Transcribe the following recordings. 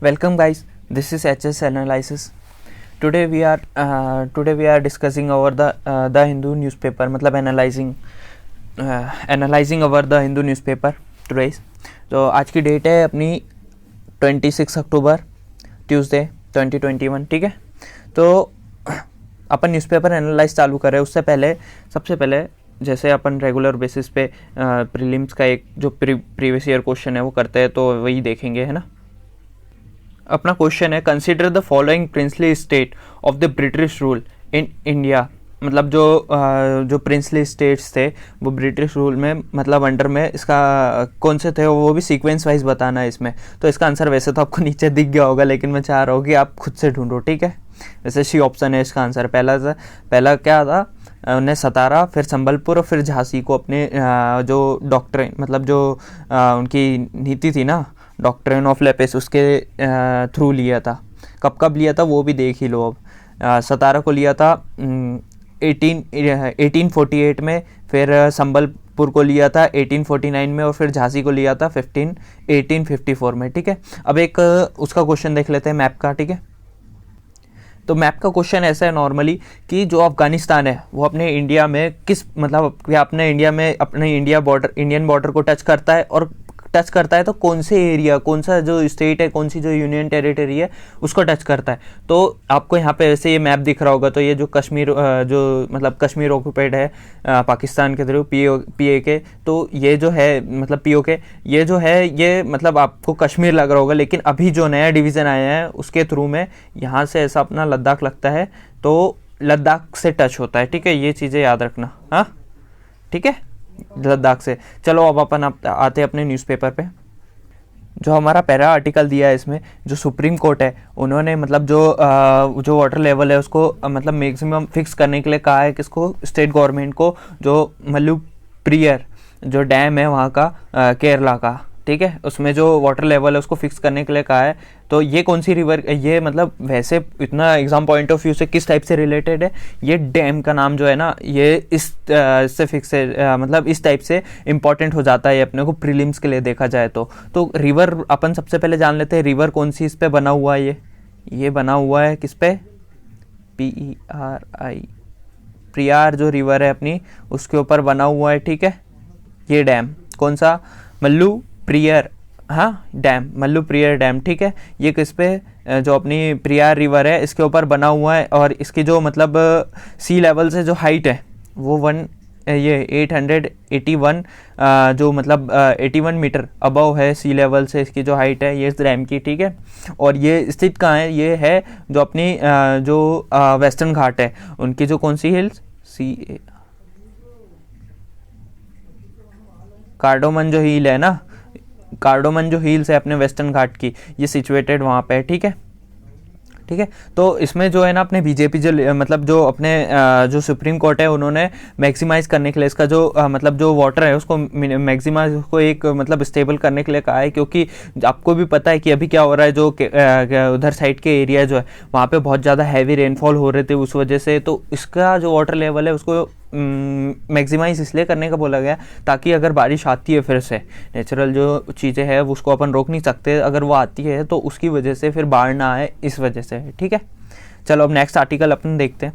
Welcome guys, this is HS Analysis. Today we are discussing over the Hindu newspaper, मतलब analyzing over the Hindu newspaper today. तो आज की date है अपनी 26 अक्टूबर Tuesday 2021, ठीक है। तो अपन न्यूज़पेपर एनालाइज चालू करें उससे पहले सबसे पहले जैसे अपन रेगुलर बेसिस पे प्रीलिम्स का एक जो प्रीवियस ईयर क्वेश्चन है वो करते हैं, तो वही देखेंगे, है ना। अपना क्वेश्चन है, consider the following princely state of the British rule in India. मतलब जो प्रिंसली स्टेट्स थे वो ब्रिटिश रूल में मतलब अंडर में इसका कौन से थे वो भी सीक्वेंस वाइज बताना है इसमें। तो इसका आंसर वैसे तो आपको नीचे दिख गया होगा, लेकिन मैं चाह रहा हूँ कि आप खुद से ढूंढो, ठीक है। वैसे सी ऑप्शन है इसका आंसर। पहला क्या था, उन्हें सतारा, फिर संबलपुर और फिर झांसी को अपने जो डॉक्ट्रिन मतलब जो उनकी नीति थी ना, डॉक्ट्रिन ऑफ लेपिस, उसके थ्रू लिया था। कब लिया था वो भी देख ही लो। अब सतारा को लिया था 1848 में, फिर संबलपुर को लिया था 1849 में और फिर झांसी को लिया था 1854 में, ठीक है। अब एक उसका क्वेश्चन देख लेते हैं मैप का, ठीक है। तो मैप का क्वेश्चन ऐसा है नॉर्मली कि जो अफगानिस्तान है वो अपने इंडिया में किस मतलब अपने इंडियन बॉर्डर को टच करता है, और टच करता है तो कौन से एरिया, कौन सा जो स्टेट है, कौन सी जो यूनियन टेरिटरी है उसको टच करता है। तो आपको यहाँ पे ऐसे ये मैप दिख रहा होगा। तो ये जो कश्मीर कश्मीर ऑक्यूपाइड है पाकिस्तान के थ्रू PAK, तो ये जो है मतलब POK, ये जो है ये मतलब आपको कश्मीर लग रहा होगा, लेकिन अभी जो नया डिवीज़न आया है उसके थ्रू में यहाँ से ऐसा अपना लद्दाख लगता है, तो लद्दाख से टच होता है, ठीक है। ये चीज़ें याद रखना, हाँ, ठीक है, लद्दाख से। चलो अब अपन आते हैं अपने न्यूज़पेपर पे। जो हमारा पहला आर्टिकल दिया है इसमें, जो सुप्रीम कोर्ट है उन्होंने मतलब जो वाटर लेवल है उसको मतलब मैक्सिमम फिक्स करने के लिए कहा है किसको, स्टेट गवर्नमेंट को, जो मल्लुप्रियर जो डैम है वहाँ का केरला का, ठीक है, उसमें जो वाटर लेवल है उसको फिक्स करने के लिए कहा है। तो ये कौन सी रिवर, ये मतलब वैसे इतना एग्जाम पॉइंट ऑफ व्यू से किस टाइप से रिलेटेड है, ये डैम का नाम जो है ना ये इससे फिक्स है, मतलब इस टाइप से इंपॉर्टेंट हो जाता है अपने को प्रीलिम्स के लिए देखा जाए तो रिवर अपन सबसे पहले जान लेते हैं रिवर कौन सी इस पे बना हुआ है। ये बना हुआ है किस पे, PERI, प्रियार जो रिवर है अपनी उसके ऊपर बना हुआ है, ठीक है। ये डैम कौन सा, मल्लुप्रियर, हाँ डैम, मल्लुप्रियर डैम, ठीक है। ये किस पे, जो अपनी प्रियार रिवर है इसके ऊपर बना हुआ है, और इसकी जो मतलब सी लेवल से जो हाइट है वो 881 जो मतलब 81 मीटर अबव है सी लेवल से इसकी जो हाइट है ये इस डैम की, ठीक है। और ये स्थित कहाँ है, ये है जो अपनी जो वेस्टर्न घाट है उनकी जो कौन सी हिल्स, कार्डोमन जो हिल है ना, कार्डोमन जो हिल्स है अपने वेस्टर्न घाट की, ये सिचुएटेड वहाँ पे है, ठीक है, ठीक है। तो इसमें जो है ना अपने बीजेपी जो मतलब जो अपने जो सुप्रीम कोर्ट है उन्होंने मैक्सिमाइज करने के लिए इसका जो मतलब जो वाटर है उसको मैक्सिमाइज, उसको एक मतलब स्टेबल करने के लिए कहा है, क्योंकि आपको भी पता है कि अभी क्या हो रहा है, जो उधर साइड के एरिया जो है वहाँ पे बहुत ज़्यादा हैवी रेनफॉल हो रहे थे उस वजह से। तो इसका जो वाटर लेवल है उसको मैक्सिमाइज इसलिए करने का बोला गया ताकि अगर बारिश आती है फिर से, नेचुरल जो चीज़ें हैं उसको अपन रोक नहीं सकते, अगर वो आती है तो उसकी वजह से फिर बाढ़ ना आए, इस वजह से, ठीक है। चलो अब नेक्स्ट आर्टिकल अपन देखते हैं।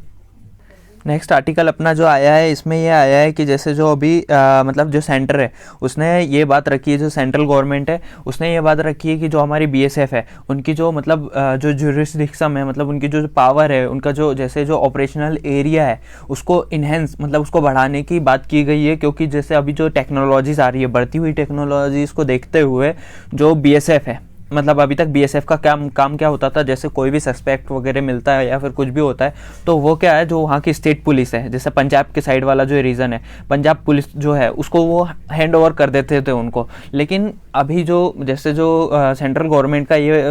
नेक्स्ट आर्टिकल अपना जो आया है इसमें ये आया है कि जैसे जो अभी मतलब जो सेंटर है उसने ये बात रखी है, जो सेंट्रल गवर्नमेंट है उसने ये बात रखी है कि जो हमारी BSF है उनकी जो मतलब जो ज्यूरिसडिक्शन है, मतलब उनकी जो पावर है, उनका जो जैसे जो ऑपरेशनल एरिया है उसको इन्हेंस मतलब उसको बढ़ाने की बात की गई है। क्योंकि जैसे अभी जो टेक्नोलॉजीज़ आ रही है, बढ़ती हुई टेक्नोलॉजीज़ को देखते हुए जो BSF है, मतलब अभी तक BSF का काम क्या होता था, जैसे कोई भी सस्पेक्ट वगैरह मिलता है या फिर कुछ भी होता है तो वो क्या है, जो वहाँ की स्टेट पुलिस है, जैसे पंजाब के साइड वाला जो रीजन है, पंजाब पुलिस जो है उसको वो हैंड ओवर कर देते थे उनको। लेकिन अभी जो जैसे जो सेंट्रल गवर्नमेंट का ये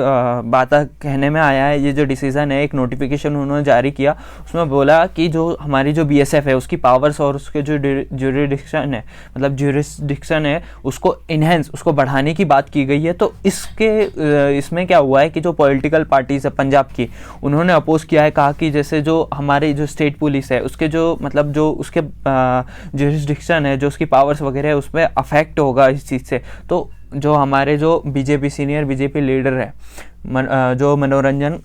बात कहने में आया है, ये जो डिसीज़न है, एक नोटिफिकेशन उन्होंने जारी किया, उसमें बोला कि जो हमारी जो BSF है उसकी पावर्स और उसके जो ज्यूरिडिक्शन है, मतलब ज्यूरिसडिक्शन है उसको इन्हेंस, उसको बढ़ाने की बात की गई है। तो इसमें क्या हुआ है कि जो पॉलिटिकल पार्टीज है पंजाब की, उन्होंने अपोज किया है, कहा कि जैसे जो हमारी जो स्टेट पुलिस है उसके जो मतलब जो उसके ज्यूरिसडिक्शन है, जो उसकी पावर्स वगैरह है, उसमें अफेक्ट होगा इस चीज़ से। तो जो हमारे जो बीजेपी सीनियर बीजेपी लीडर है जो मनोरंजन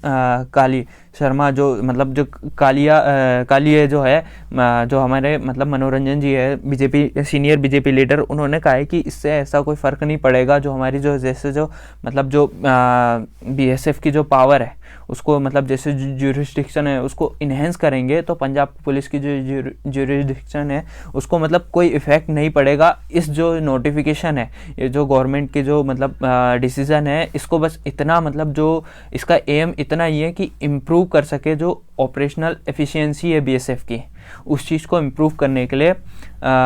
काली शर्मा, जो मतलब जो कालिया जो है, जो हमारे मतलब मनोरंजन जी है, बीजेपी सीनियर बीजेपी लीडर, उन्होंने कहा है कि इससे ऐसा कोई फ़र्क नहीं पड़ेगा। जो हमारी जो जैसे जो मतलब जो बीएसएफ की जो पावर है उसको मतलब जैसे ज्यूरिसडिक्शन है उसको इन्हेंस करेंगे, तो पंजाब पुलिस की जो ज्यूरिसडिक्शन है उसको मतलब कोई इफ़ेक्ट नहीं पड़ेगा। इस जो नोटिफिकेशन है, ये जो गवर्नमेंट की जो मतलब डिसीज़न है, इसको बस इतना मतलब जो इसका एम इतना ही है कि इम्प्रूव कर सके जो ऑपरेशनल एफिशिएंसी है बीएसएफ की, उस चीज़ को इम्प्रूव करने के लिए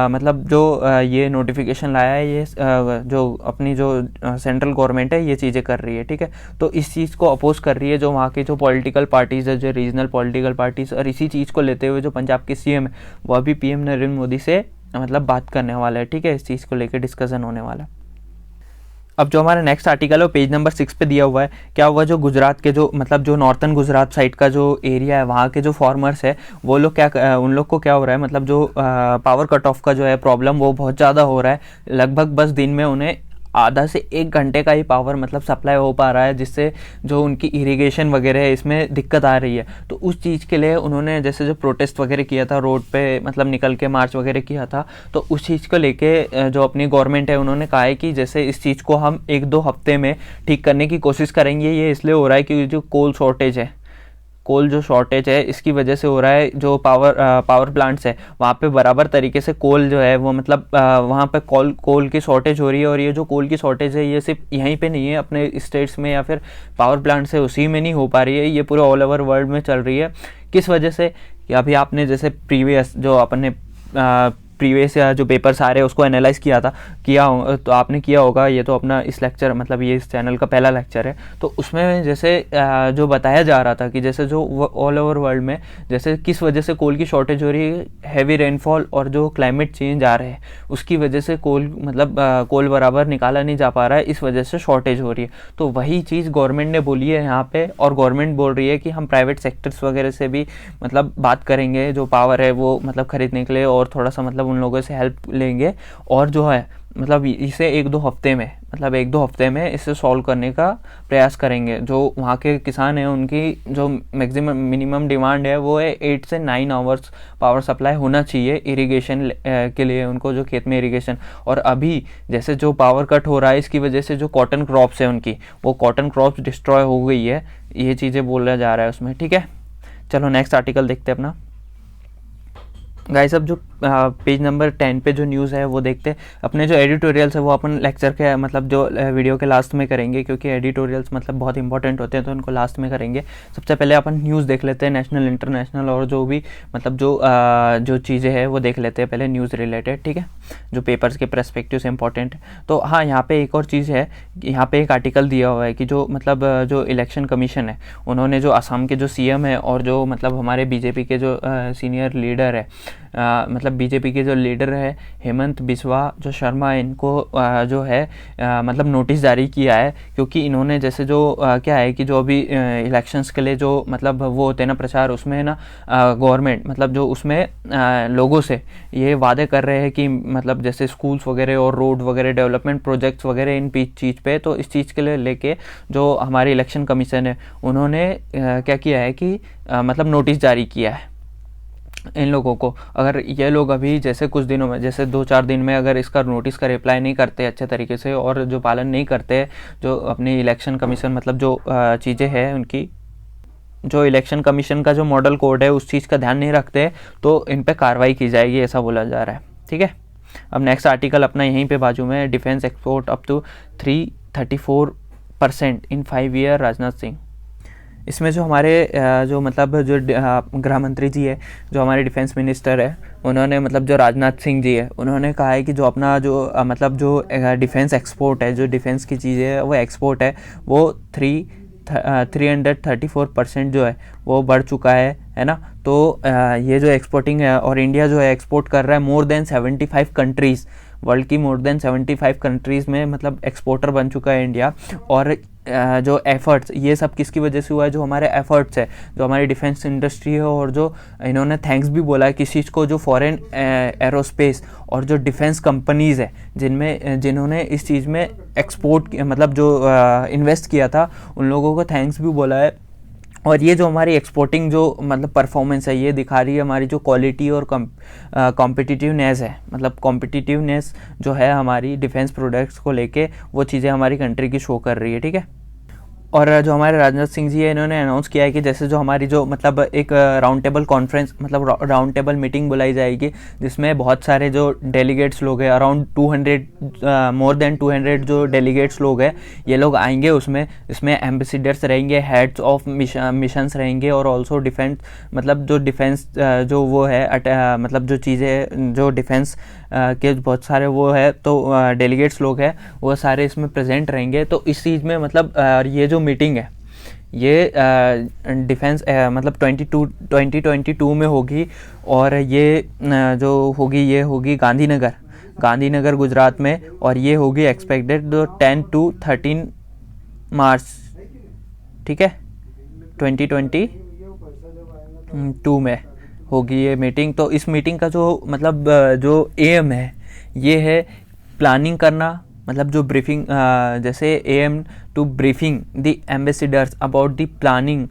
मतलब जो ये नोटिफिकेशन लाया है, ये जो अपनी जो सेंट्रल गवर्नमेंट है ये चीज़ें कर रही है, ठीक है। तो इस चीज़ को अपोज कर रही है जो वहाँ की जो पॉलिटिकल पार्टीज़ है, जो रीजनल पॉलिटिकल पार्टीज़, और इसी चीज़ को लेते हुए जो पंजाब के सीएम है वह भी पीएम नरेंद्र मोदी से मतलब बात करने वाला है, ठीक है। इस चीज़ को लेकर डिस्कशन होने वाला है। अब जो हमारा नेक्स्ट आर्टिकल है वो पेज नंबर 6 पे दिया हुआ है। क्या हुआ, जो गुजरात के जो मतलब जो नॉर्थन गुजरात साइड का जो एरिया है, वहाँ के जो फार्मर्स है वो लोग क्या उन लोग को क्या हो रहा है, मतलब जो पावर कट ऑफ का जो है प्रॉब्लम वो बहुत ज़्यादा हो रहा है। लगभग बस दिन में उन्हें आधा से 1 घंटे का ही पावर मतलब सप्लाई हो पा रहा है, जिससे जो उनकी इरिगेशन वगैरह है इसमें दिक्कत आ रही है। तो उस चीज़ के लिए उन्होंने जैसे जो प्रोटेस्ट वगैरह किया था, रोड पे मतलब निकल के मार्च वगैरह किया था, तो उस चीज़ को लेके जो अपनी गवर्नमेंट है उन्होंने कहा है कि जैसे इस चीज़ को हम 1-2 हफ्ते में ठीक करने की कोशिश करेंगे। ये इसलिए हो रहा है क्योंकि जो कोल शॉर्टेज है, कोल जो शॉर्टेज है इसकी वजह से हो रहा है। जो पावर प्लांट्स है वहाँ पे बराबर तरीके से कोल जो है वो मतलब वहाँ पे कोल की शॉर्टेज हो रही है। और ये जो कोल की शॉर्टेज है ये सिर्फ यहीं पे नहीं है अपने स्टेट्स में या फिर पावर प्लांट्स है उसी में नहीं हो पा रही है, ये पूरे ऑल ओवर वर्ल्ड में चल रही है। किस वजह से कि अभी आपने जैसे प्रीवियस जो अपने प्रीवियस या जो पेपर सारे उसको एनालाइज किया तो आपने किया होगा। ये तो अपना इस लेक्चर मतलब ये इस चैनल का पहला लेक्चर है, तो उसमें जैसे जो बताया जा रहा था कि जैसे जो ऑल ओवर वर्ल्ड में जैसे किस वजह से कोल की शॉर्टेज हो रही है, हैवी रेनफॉल और जो क्लाइमेट चेंज आ रहे हैं उसकी वजह से कोल मतलब कोल बराबर निकाला नहीं जा पा रहा है, इस वजह से शॉर्टेज हो रही है। तो वही चीज़ गवर्नमेंट ने बोली है यहाँ पे, और गवर्नमेंट बोल रही है कि हम प्राइवेट सेक्टर्स वगैरह से भी मतलब बात करेंगे, जो पावर है वो मतलब खरीदने के लिए, और थोड़ा सा मतलब उन लोगों से हेल्प लेंगे, और जो है मतलब इसे 1-2 हफ्ते में मतलब 1-2 हफ्ते में इसे सॉल्व करने का प्रयास करेंगे। जो वहाँ के किसान हैं उनकी जो मैक्सिमम मिनिमम डिमांड है वो है 8 से 9 आवर्स पावर सप्लाई होना चाहिए इरिगेशन के लिए, उनको जो खेत में इरिगेशन। और अभी जैसे जो पावर कट हो रहा है इसकी वजह से जो कॉटन क्रॉप्स है उनकी, वो कॉटन क्रॉप्स डिस्ट्रॉय हो गई है, ये चीज़ें बोला जा रहा है उसमें, ठीक है। चलो नेक्स्ट आर्टिकल देखते हैं अपना। गाइस अब जो पेज नंबर 10 पे जो न्यूज़ है वो देखते हैं। अपने जो एडिटोरियल्स है वो अपन लेक्चर के मतलब जो वीडियो के लास्ट में करेंगे, क्योंकि एडिटोरियल्स मतलब बहुत इंपॉर्टेंट होते हैं तो उनको लास्ट में करेंगे। सबसे पहले अपन न्यूज़ देख लेते हैं, नेशनल इंटरनेशनल और जो भी मतलब जो चीज़ें हैं वो देख लेते हैं पहले न्यूज़ रिलेटेड, ठीक है, जो पेपर्स के पर्सपेक्टिव से इंपॉर्टेंट है। तो हाँ, यहाँ पे एक और चीज़ है, यहाँ पे एक आर्टिकल दिया हुआ है कि जो मतलब जो इलेक्शन कमीशन है उन्होंने जो असम के जो सीएम है और जो मतलब हमारे बीजेपी के जो सीनियर लीडर है मतलब बीजेपी के जो लीडर है हेमंत बिस्वा जो शर्मा, इनको जो है मतलब नोटिस जारी किया है, क्योंकि इन्होंने जैसे जो क्या है कि जो अभी इलेक्शंस के लिए जो मतलब वो होते हैं ना प्रचार, उसमें है ना गवर्नमेंट मतलब जो उसमें लोगों से ये वादे कर रहे हैं कि मतलब जैसे स्कूल्स वगैरह और रोड वगैरह डेवलपमेंट प्रोजेक्ट्स वगैरह इन चीज़ पे, तो इस चीज़ के लिए लेके जो हमारी इलेक्शन कमीशन है उन्होंने क्या किया है कि मतलब नोटिस जारी किया है इन लोगों को। अगर ये लोग अभी जैसे कुछ दिनों में जैसे 2-4 दिन में अगर इसका नोटिस का रिप्लाई नहीं करते अच्छे तरीके से और जो पालन नहीं करते, जो अपनी इलेक्शन कमीशन मतलब जो चीज़ें हैं उनकी, जो इलेक्शन कमीशन का जो मॉडल कोड है उस चीज़ का ध्यान नहीं रखते, तो इन पे कार्रवाई की जाएगी, ऐसा बोला जा रहा है, ठीक है। अब नेक्स्ट आर्टिकल अपना यहीं पे बाजू में, defence export up to 334% in 5 year, Rajnath Singh. इसमें जो हमारे जो मतलब जो गृह मंत्री जी है, जो हमारे डिफेंस मिनिस्टर है, उन्होंने मतलब जो राजनाथ सिंह जी है उन्होंने कहा है कि जो अपना जो मतलब जो डिफेंस एक्सपोर्ट है, जो डिफेंस की चीज़ें है वो एक्सपोर्ट है वो 334% जो है वो बढ़ चुका है ना। तो ये जो एक्सपोर्टिंग है और इंडिया जो है एक्सपोर्ट कर रहा है मोर देन 75 कंट्रीज़, वर्ल्ड की मोर देन 75 कंट्रीज़ में मतलब एक्सपोर्टर बन चुका है इंडिया। और जो एफर्ट्स, ये सब किसकी वजह से हुआ है, जो हमारे एफर्ट्स है, जो हमारी डिफेंस इंडस्ट्री है, और जो इन्होंने थैंक्स भी बोला है किस चीज़ को, जो फॉरेन एरोस्पेस और जो डिफेंस कंपनीज़ है जिन्होंने इस चीज़ में एक्सपोर्ट मतलब जो इन्वेस्ट किया था, उन लोगों को थैंक्स भी बोला है। और ये जो हमारी एक्सपोर्टिंग जो मतलब परफॉर्मेंस है, ये दिखा रही है हमारी जो क्वालिटी और कॉम्पिटिटिवनेस है, मतलब कॉम्पिटिटिवनेस जो है हमारी डिफेंस प्रोडक्ट्स को लेके, वो चीज़ें हमारी कंट्री की शो कर रही है, ठीक है। और जो हमारे राजनाथ सिंह जी है, इन्होंने अनाउंस किया है कि जैसे जो हमारी जो मतलब एक राउंड टेबल कॉन्फ्रेंस मतलब राउंड टेबल मीटिंग बुलाई जाएगी, जिसमें बहुत सारे जो डेलीगेट्स लोग हैं, अराउंड 200 मोर देन 200 जो डेलीगेट्स लोग हैं, ये लोग आएंगे। इसमें एम्बेसडर्स रहेंगे, हेड्स ऑफ मिशंस रहेंगे, और ऑल्सो डिफेंस मतलब जो डिफेंस जो वो है मतलब जो चीज़ें जो डिफेंस के बहुत सारे वो है तो डेलीगेट्स लोग हैं, वो सारे इसमें प्रेजेंट रहेंगे। तो इस चीज़ में मतलब ये जो मीटिंग है, ये डिफेंस मतलब 2022 में होगी, और ये जो होगी, ये होगी गांधीनगर गुजरात में, और ये होगी एक्सपेक्टेड 10 to 13 मार्च, ठीक है, 2022 में होगी ये मीटिंग। तो इस मीटिंग का जो मतलब जो एम है, ये है प्लानिंग करना, मतलब जो ब्रीफिंग जैसे aim to briefing the ambassadors about the planning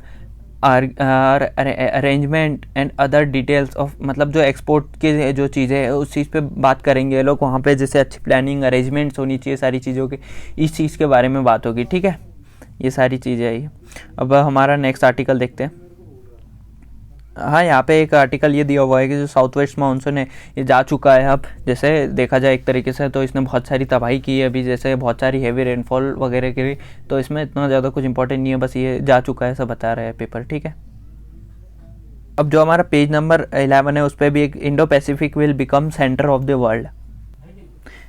arrangement and other details of, मतलब जो एक्सपोर्ट के जो चीज़ें हैं उस चीज़ पे बात करेंगे ये लोग वहाँ पे, जैसे अच्छी प्लानिंग अरेंजमेंट्स होनी चाहिए सारी चीज़ों की, इस चीज़ के बारे में बात होगी, ठीक है। ये सारी चीज़ें आई। अब हमारा नेक्स्ट आर्टिकल देखते हैं। हाँ, यहाँ पे एक आर्टिकल ये दिया हुआ है कि जो साउथ वेस्ट मानसून है, ये जा चुका है। अब जैसे देखा जाए एक तरीके से तो इसने बहुत सारी तबाही की है अभी, जैसे बहुत सारी हैवी रेनफॉल वगैरह की, तो इसमें इतना ज़्यादा कुछ इंपॉर्टेंट नहीं है, बस ये जा चुका है, सब बता रहे हैं पेपर, ठीक है। अब जो हमारा पेज नंबर 11 है, उस पर भी एक Indo Pacific will become centre of the world.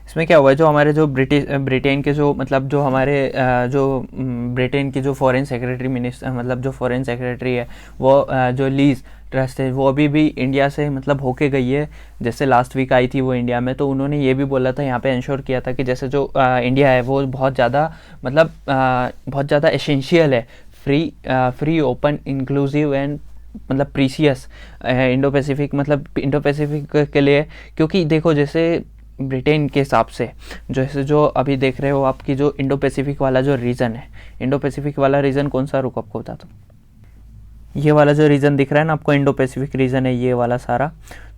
इसमें क्या हुआ है, जो हमारे जो ब्रिटेन के जो मतलब जो हमारे जो ब्रिटेन की जो फॉरेन सेक्रेटरी मिनिस्टर मतलब जो फॉरेन सेक्रेटरी है, वो जो लीज ट्रस्ट है, वो अभी भी इंडिया से मतलब होके गई है। जैसे लास्ट वीक आई थी वो इंडिया में, तो उन्होंने ये भी बोला था, यहाँ पे इंश्योर किया था कि जैसे जो इंडिया है वो बहुत ज़्यादा मतलब बहुत ज़्यादा एसेंशियल है, फ्री ओपन इंक्लूसिव एंड मतलब प्रीसियस इंडो पैसिफिक के लिए। क्योंकि देखो जैसे ब्रिटेन के हिसाब से जैसे जो अभी देख रहे हो आपकी जो इंडो पैसिफिक वाला जो रीजन है, इंडो पैसिफिक वाला रीजन कौन सा, रुको आपको बताता हूँ। ये वाला जो रीजन दिख रहा है ना आपको, इंडो पैसिफिक रीजन है ये वाला सारा।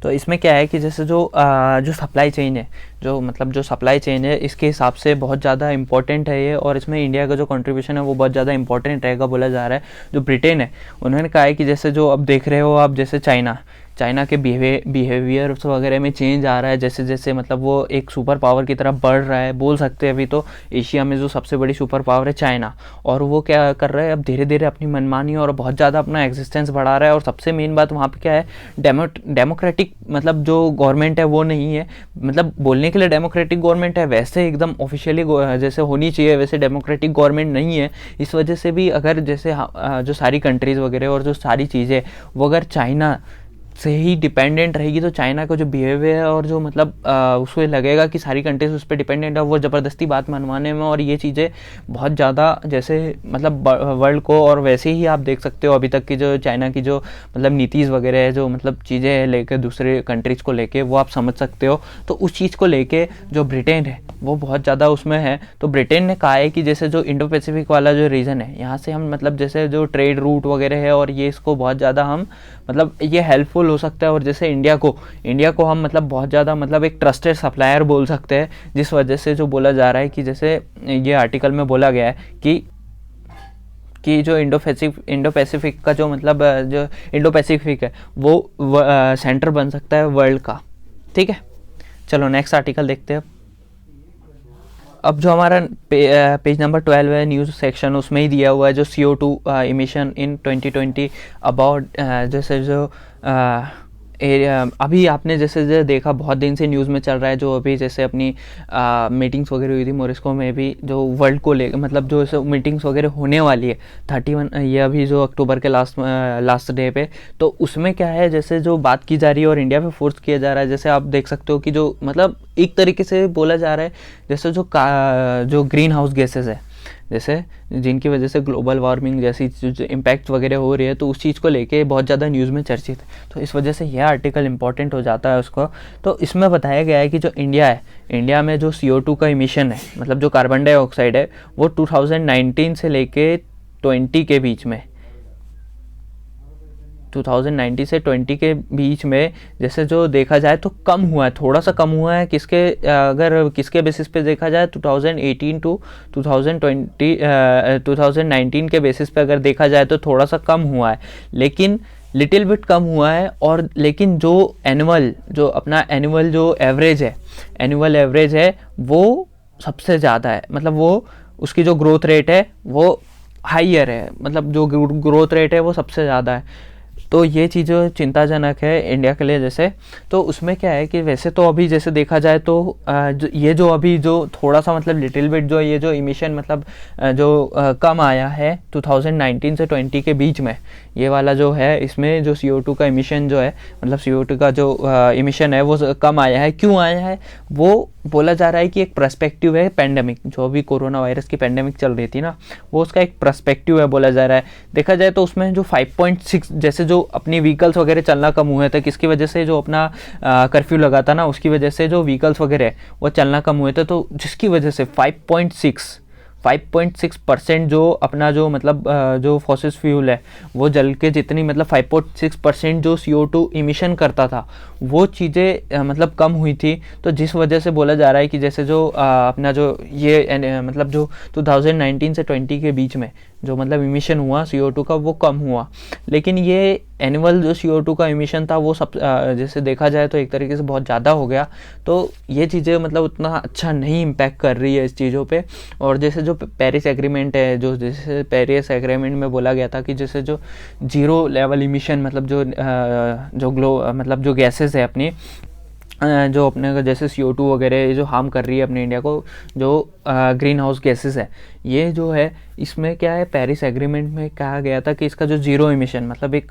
तो इसमें क्या है कि जैसे जो सप्लाई चेन है, जो सप्लाई चेन है, इसके हिसाब से बहुत ज़्यादा इंपॉर्टेंट है ये, और इसमें इंडिया का जो कंट्रीब्यूशन है वो बहुत ज़्यादा इंपॉर्टेंट रहेगा बोला जा रहा है। जो ब्रिटेन है उन्होंने कहा है कि जैसे जो अब देख रहे हो आप, जैसे चाइना के बिहेवियर्स वगैरह में चेंज आ रहा है, जैसे जैसे मतलब वो एक सुपर पावर की तरफ बढ़ रहा है, बोल सकते हैं अभी तो एशिया में जो सबसे बड़ी सुपर पावर है चाइना, और वो क्या कर रहा है अब धीरे धीरे अपनी मनमानी और बहुत ज़्यादा अपना एग्जिस्टेंस बढ़ा रहा है। और सबसे मेन बात वहाँ पे क्या है, डेमोक्रेटिक मतलब जो गवर्नमेंट है वो नहीं है, मतलब बोलने के लिए डेमोक्रेटिक गवर्नमेंट है, वैसे एकदम ऑफिशियली जैसे होनी चाहिए वैसे डेमोक्रेटिक गवर्नमेंट नहीं है। इस वजह से भी अगर जैसे जो सारी कंट्रीज़ वगैरह और जो सारी चीज़ें वो अगर चाइना से ही डिपेंडेंट रहेगी, तो चाइना का जो बिहेवियर है और जो मतलब उसको लगेगा कि सारी कंट्रीज उस पर डिपेंडेंट है, वो ज़बरदस्ती बात मनवाने में, और ये चीज़ें बहुत ज़्यादा जैसे मतलब वर्ल्ड को, और वैसे ही आप देख सकते हो अभी तक की जो चाइना की जो मतलब नीतीज़ वगैरह है, जो मतलब चीज़ें लेकर दूसरे कंट्रीज़ को लेके, वो आप समझ सकते हो। तो उस चीज़ को लेके जो ब्रिटेन है वो बहुत ज़्यादा उसमें है। तो ब्रिटेन ने कहा है कि जैसे जो इंडो पैसिफिक वाला जो रीजन है, यहाँ से हम मतलब जैसे जो ट्रेड रूट वगैरह है, और ये इसको बहुत ज़्यादा हम मतलब ये हेल्पफुल हो सकता है। और जैसे इंडिया को हम मतलब बहुत ज़्यादा मतलब एक ट्रस्टेड सप्लायर बोल सकते हैं, जिस वजह से जो बोला जा रहा है कि जैसे ये आर्टिकल में बोला गया है कि जो इंडो पैसिफिक का जो मतलब जो इंडो पैसिफिक है वो सेंटर बन सकता है वर्ल्ड का, ठीक है। चलो नेक्स्ट आर्टिकल देखते हैं। अब जो हमारा पेज नंबर 12 है न्यूज़ सेक्शन, उसमें ही दिया हुआ है जो CO2 इमिशन इन 2020 अबाउट जैसे जो अभी आपने जैसे जो देखा बहुत दिन से न्यूज़ में चल रहा है, जो अभी जैसे अपनी मीटिंग्स वगैरह हुई थी मॉरिस्को में भी, जो वर्ल्ड को ले मतलब जो ऐसे मीटिंग्स वगैरह होने वाली है 31 ये अभी जो अक्टूबर के लास्ट डे पे, तो उसमें क्या है जैसे जो बात की जा रही है और इंडिया पे फोर्स किया जा रहा है। जैसे आप देख सकते हो कि जो मतलब एक तरीके से बोला जा रहा है जैसे जो ग्रीन हाउस गैसेज है, जैसे जिनकी वजह से ग्लोबल वार्मिंग जैसी जो इम्पैक्ट वगैरह हो रही है, तो उस चीज़ को लेके बहुत ज़्यादा न्यूज़ में चर्चित है, तो इस वजह से यह आर्टिकल इंपॉर्टेंट हो जाता है उसको। तो इसमें बताया गया है कि जो इंडिया है, इंडिया में जो CO2 का इमिशन है, मतलब जो कार्बन डाइऑक्साइड है, वो 2019 से लेके 20 के बीच में 2019 से 20 के बीच में जैसे जो देखा जाए तो कम हुआ है, थोड़ा सा कम हुआ है। अगर किसके बेसिस पे देखा जाए 2018 टू 2019 के बेसिस पे अगर देखा जाए तो थोड़ा सा कम हुआ है, लेकिन लिटिल बिट कम हुआ है। और लेकिन जो एनुअल जो एनुअल एवरेज है वो सबसे ज़्यादा है, मतलब वो उसकी जो ग्रोथ रेट है वो हाइयर है, मतलब जो ग्रोथ रेट है वो सबसे ज़्यादा है। तो ये चीज़ें चिंताजनक है इंडिया के लिए। जैसे तो उसमें क्या है कि वैसे तो अभी जैसे देखा जाए तो ये जो अभी जो थोड़ा सा मतलब लिटिल बिट जो ये जो इमिशन मतलब कम आया है 2019 से 20 के बीच में, ये वाला जो है इसमें जो CO2 का इमिशन जो है, मतलब CO2 का जो इमिशन है वो कम आया है। क्यों आया है वो बोला जा रहा है कि एक पर्सपेक्टिव है पैंडेमिक, जो अभी कोरोना वायरस की पैंडेमिक चल रही थी ना, वो उसका एक पर्सपेक्टिव है बोला जा रहा है। देखा जाए तो उसमें जो 5.6 जैसे जो अपनी व्हीकल्स वगैरह चलना कम हुए थे, किसकी वजह से, जो अपना कर्फ्यू लगा था ना, उसकी वजह से जो व्हीकल्स वगैरह वो चलना कम हुए थे, तो जिसकी वजह से 5.6% जो अपना जो मतलब जो फॉसिल फ्यूल है वो जल के जितनी मतलब 5.6% जो CO2 इमिशन करता था वो चीज़ें मतलब कम हुई थी। तो जिस वजह से बोला जा रहा है कि जैसे जो अपना जो ये मतलब जो 2019 से 20 के बीच में जो मतलब इमिशन हुआ CO2 का वो कम हुआ, लेकिन ये एनुअल जो CO2 का इमिशन था वो सब जैसे देखा जाए तो एक तरीके से बहुत ज़्यादा हो गया। तो ये चीज़ें मतलब उतना अच्छा नहीं इम्पैक्ट कर रही है इस चीज़ों पे। और जैसे जो पेरिस एग्रीमेंट है, जो जैसे पेरिस एग्रीमेंट में बोला गया था कि जैसे जो जीरो लेवल इमिशन मतलब मतलब जो गैसेस है अपनी जो अपने का जैसे CO2 वगैरह जो हार्म कर रही है अपने इंडिया को, जो ग्रीन हाउस गैसेस है, ये जो है इसमें क्या है, पेरिस एग्रीमेंट में कहा गया था कि इसका जो जीरो इमिशन मतलब एक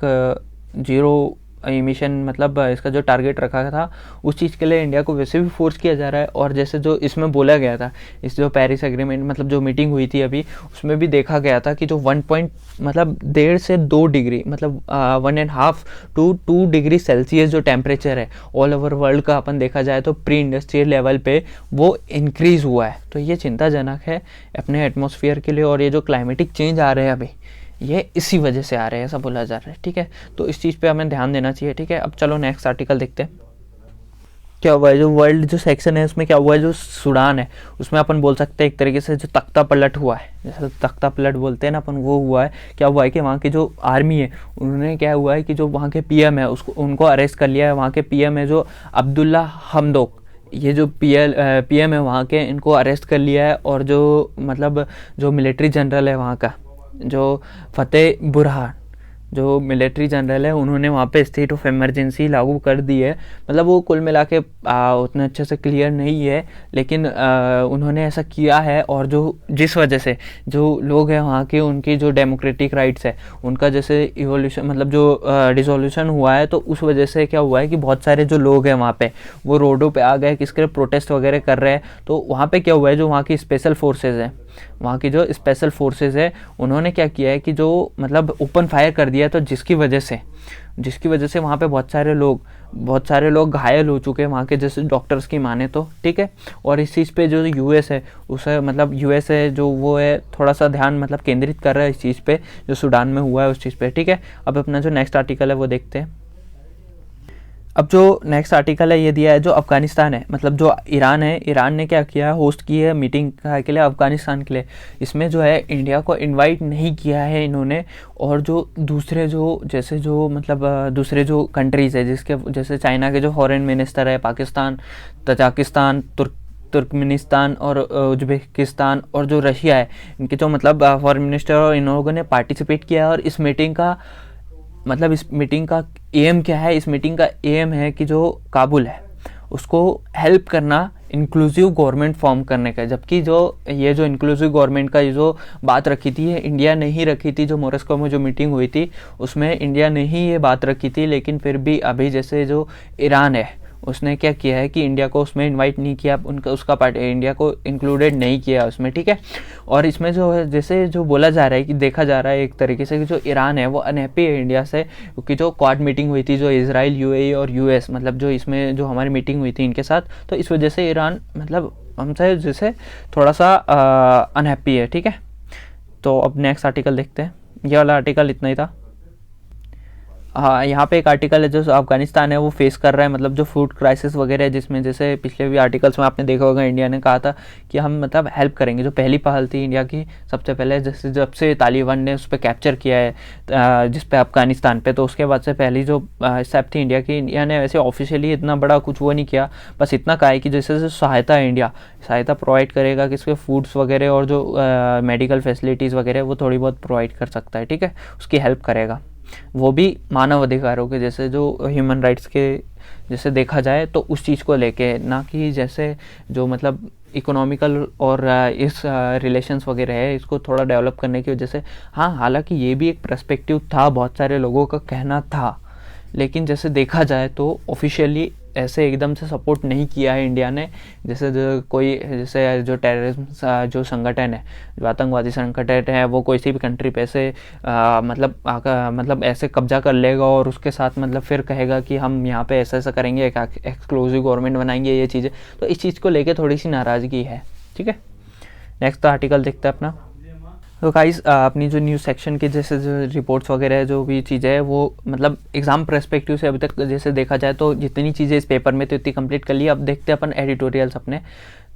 जीरो इमिशन मतलब इसका जो टारगेट रखा था उस चीज़ के लिए इंडिया को वैसे भी फोर्स किया जा रहा है। और जैसे जो इसमें बोला गया था, इस जो पेरिस एग्रीमेंट मतलब जो मीटिंग हुई थी अभी, उसमें भी देखा गया था कि जो 1.5 से 2 डिग्री मतलब 1.5 to 2 डिग्री सेल्सियस जो टेम्परेचर है ऑल ओवर वर्ल्ड का अपन देखा जाए तो प्री इंडस्ट्रियल लेवल पे वो इंक्रीज़ हुआ है। तो ये चिंताजनक है अपने एटमॉस्फेयर के लिए। और ये जो क्लाइमेटिक चेंज आ रहे हैं अभी, ये इसी वजह से आ रहे हैं, ऐसा बोला जा रहा है। ठीक है, तो इस चीज़ पे हमें ध्यान देना चाहिए। ठीक है, अब चलो नेक्स्ट आर्टिकल देखते हैं क्या हुआ है। जो वर्ल्ड जो सेक्शन है उसमें क्या हुआ है, जो सूडान है उसमें अपन बोल सकते हैं एक तरीके से जो तख्ता पलट हुआ है, जैसे तख्ता पलट बोलते हैं ना अपन, वो हुआ है। क्या हुआ है कि वहाँ की जो आर्मी है उन्होंने क्या हुआ है कि जो वहाँ के PM है उनको अरेस्ट कर लिया है। वहाँ के PM है जो अब्दुल्ला हमदोक, ये जो PM है वहाँ के, इनको अरेस्ट कर लिया है। और जो मतलब जो मिलिट्री जनरल है वहाँ का, जो फतेह बुरहान जो मिलिट्री जनरल है, उन्होंने वहाँ पे स्टेट ऑफ इमरजेंसी लागू कर दी है। मतलब वो कुल मिला के उतने अच्छे से क्लियर नहीं है, लेकिन उन्होंने ऐसा किया है। और जिस वजह से जो लोग हैं वहाँ के, उनकी जो डेमोक्रेटिक राइट्स है उनका जैसे इवोल्यूशन मतलब जो डिसोल्यूशन हुआ है, तो उस वजह से क्या हुआ है कि बहुत सारे जो लोग हैं वहाँ पे वो रोडों पे आ गए, किसके प्रोटेस्ट वगैरह कर रहे हैं। तो वहाँ पे क्या हुआ है, जो वहाँ की स्पेशल फोर्सेज है, वहाँ की जो स्पेशल फोर्सेज है, उन्होंने क्या किया है कि जो मतलब ओपन फायर कर दिया, तो जिसकी वजह से वहाँ पे बहुत सारे लोग घायल हो चुके हैं वहाँ के, जैसे डॉक्टर्स की माने तो। ठीक है, और इस चीज़ पे जो US है उसे मतलब US है जो वो है थोड़ा सा ध्यान मतलब केंद्रित कर रहा है इस चीज़ पे, जो सूडान में हुआ है उस चीज़ पे। ठीक है, अब अपना जो नेक्स्ट आर्टिकल है वो देखते हैं। अब जो नेक्स्ट आर्टिकल है ये दिया है जो अफ़गानिस्तान है, मतलब जो ईरान है, ईरान ने क्या किया, होस्ट की है मीटिंग के लिए अफ़गानिस्तान के लिए। इसमें जो है इंडिया को इनवाइट नहीं किया है इन्होंने। और जो दूसरे जो जैसे जो मतलब दूसरे जो कंट्रीज़ है, जिसके जैसे चाइना के जो फॉरेन मिनिस्टर है, पाकिस्तान, तजाकिस्तान, तुर्कमेनिस्तान और उज्बेकिस्तान और जो रशिया है, इनके जो मतलब फॉरेन मिनिस्टर और इन लोगों ने पार्टिसिपेट किया। और इस मीटिंग का मतलब इस मीटिंग का एम क्या है? इस मीटिंग का एम है कि जो काबुल है उसको हेल्प करना इंक्लूसिव गवर्नमेंट फॉर्म करने का। जबकि जो ये जो इंक्लूसिव गवर्नमेंट का ये जो बात रखी थी, ये इंडिया ने ही रखी थी। जो मोरस्को में जो मीटिंग हुई थी उसमें इंडिया ने ही ये बात रखी थी, लेकिन फिर भी अभी जैसे जो ईरान है उसने क्या किया है कि इंडिया को उसमें इनवाइट नहीं किया, उनका उसका पार्ट इंडिया को इंक्लूडेड नहीं किया उसमें, ठीक है। और इसमें जो है जैसे जो बोला जा रहा है कि देखा जा रहा है एक तरीके से कि जो ईरान है वो अनहैप्पी है इंडिया से, क्योंकि जो क्वाड मीटिंग हुई थी जो इजराइल, यूएई और यूएस, मतलब जो इसमें जो हमारी मीटिंग हुई थी इनके साथ, तो इस वजह से ईरान मतलब हमसे जैसे थोड़ा सा अनहैप्पी है, ठीक है। तो अब नेक्स्ट आर्टिकल देखते हैं। ये वाला आर्टिकल इतना ही था। हाँ, यहाँ पे एक आर्टिकल है जो अफगानिस्तान है वो फेस कर रहा है, मतलब जो फूड क्राइसिस वगैरह है, जिसमें जैसे पिछले भी आर्टिकल्स में आपने देखा होगा इंडिया ने कहा था कि हम मतलब हेल्प करेंगे। जो पहली पहल थी इंडिया की सबसे पहले, जैसे जब से तालिबान ने उस पर कैप्चर किया है जिस पे अफगानिस्तान पे, तो उसके बाद से पहली जो स्टेप थी इंडिया की, इंडिया ने वैसे ऑफिशियली इतना बड़ा कुछ वो नहीं किया, बस इतना कहा है कि जैसे जो सहायता है इंडिया सहायता प्रोवाइड करेगा, कि इसके फूड्स वगैरह और जो मेडिकल फैसिलिटीज़ वगैरह वो थोड़ी बहुत प्रोवाइड कर सकता है, ठीक है, उसकी हेल्प करेगा। वो भी मानव अधिकारों के जैसे जो ह्यूमन राइट्स के जैसे देखा जाए तो उस चीज़ को लेके, ना कि जैसे जो मतलब इकोनॉमिकल और इस रिलेशंस वगैरह है इसको थोड़ा डेवलप करने की वजह से। हाँ, हालांकि ये भी एक पर्सपेक्टिव था, बहुत सारे लोगों का कहना था, लेकिन जैसे देखा जाए तो ऑफिशियली ऐसे एकदम से सपोर्ट नहीं किया है इंडिया ने। जैसे जो कोई जैसे जो टेररिज्म जो संगठन है, जो आतंकवादी संगठन है, वो कोई सी भी कंट्री पे ऐसे मतलब ऐसे कब्जा कर लेगा और उसके साथ मतलब फिर कहेगा कि हम यहाँ पे ऐसा ऐसा करेंगे, एक एक्सक्लूसिव गवर्नमेंट बनाएंगे, ये चीज़ें, तो इस चीज़ को लेके थोड़ी सी नाराज़गी है, ठीक है। नेक्स्ट आर्टिकल देखते हैं अपना। तो गाइस अपनी जो न्यूज़ सेक्शन के जैसे जो रिपोर्ट्स वगैरह है, जो भी चीज़ें है वो मतलब एग्ज़ाम पर्सपेक्टिव से अभी तक जैसे देखा जाए तो जितनी चीज़ें इस पेपर में तो इतनी कंप्लीट कर ली। अब देखते हैं अपन एडिटोरियल्स अपने,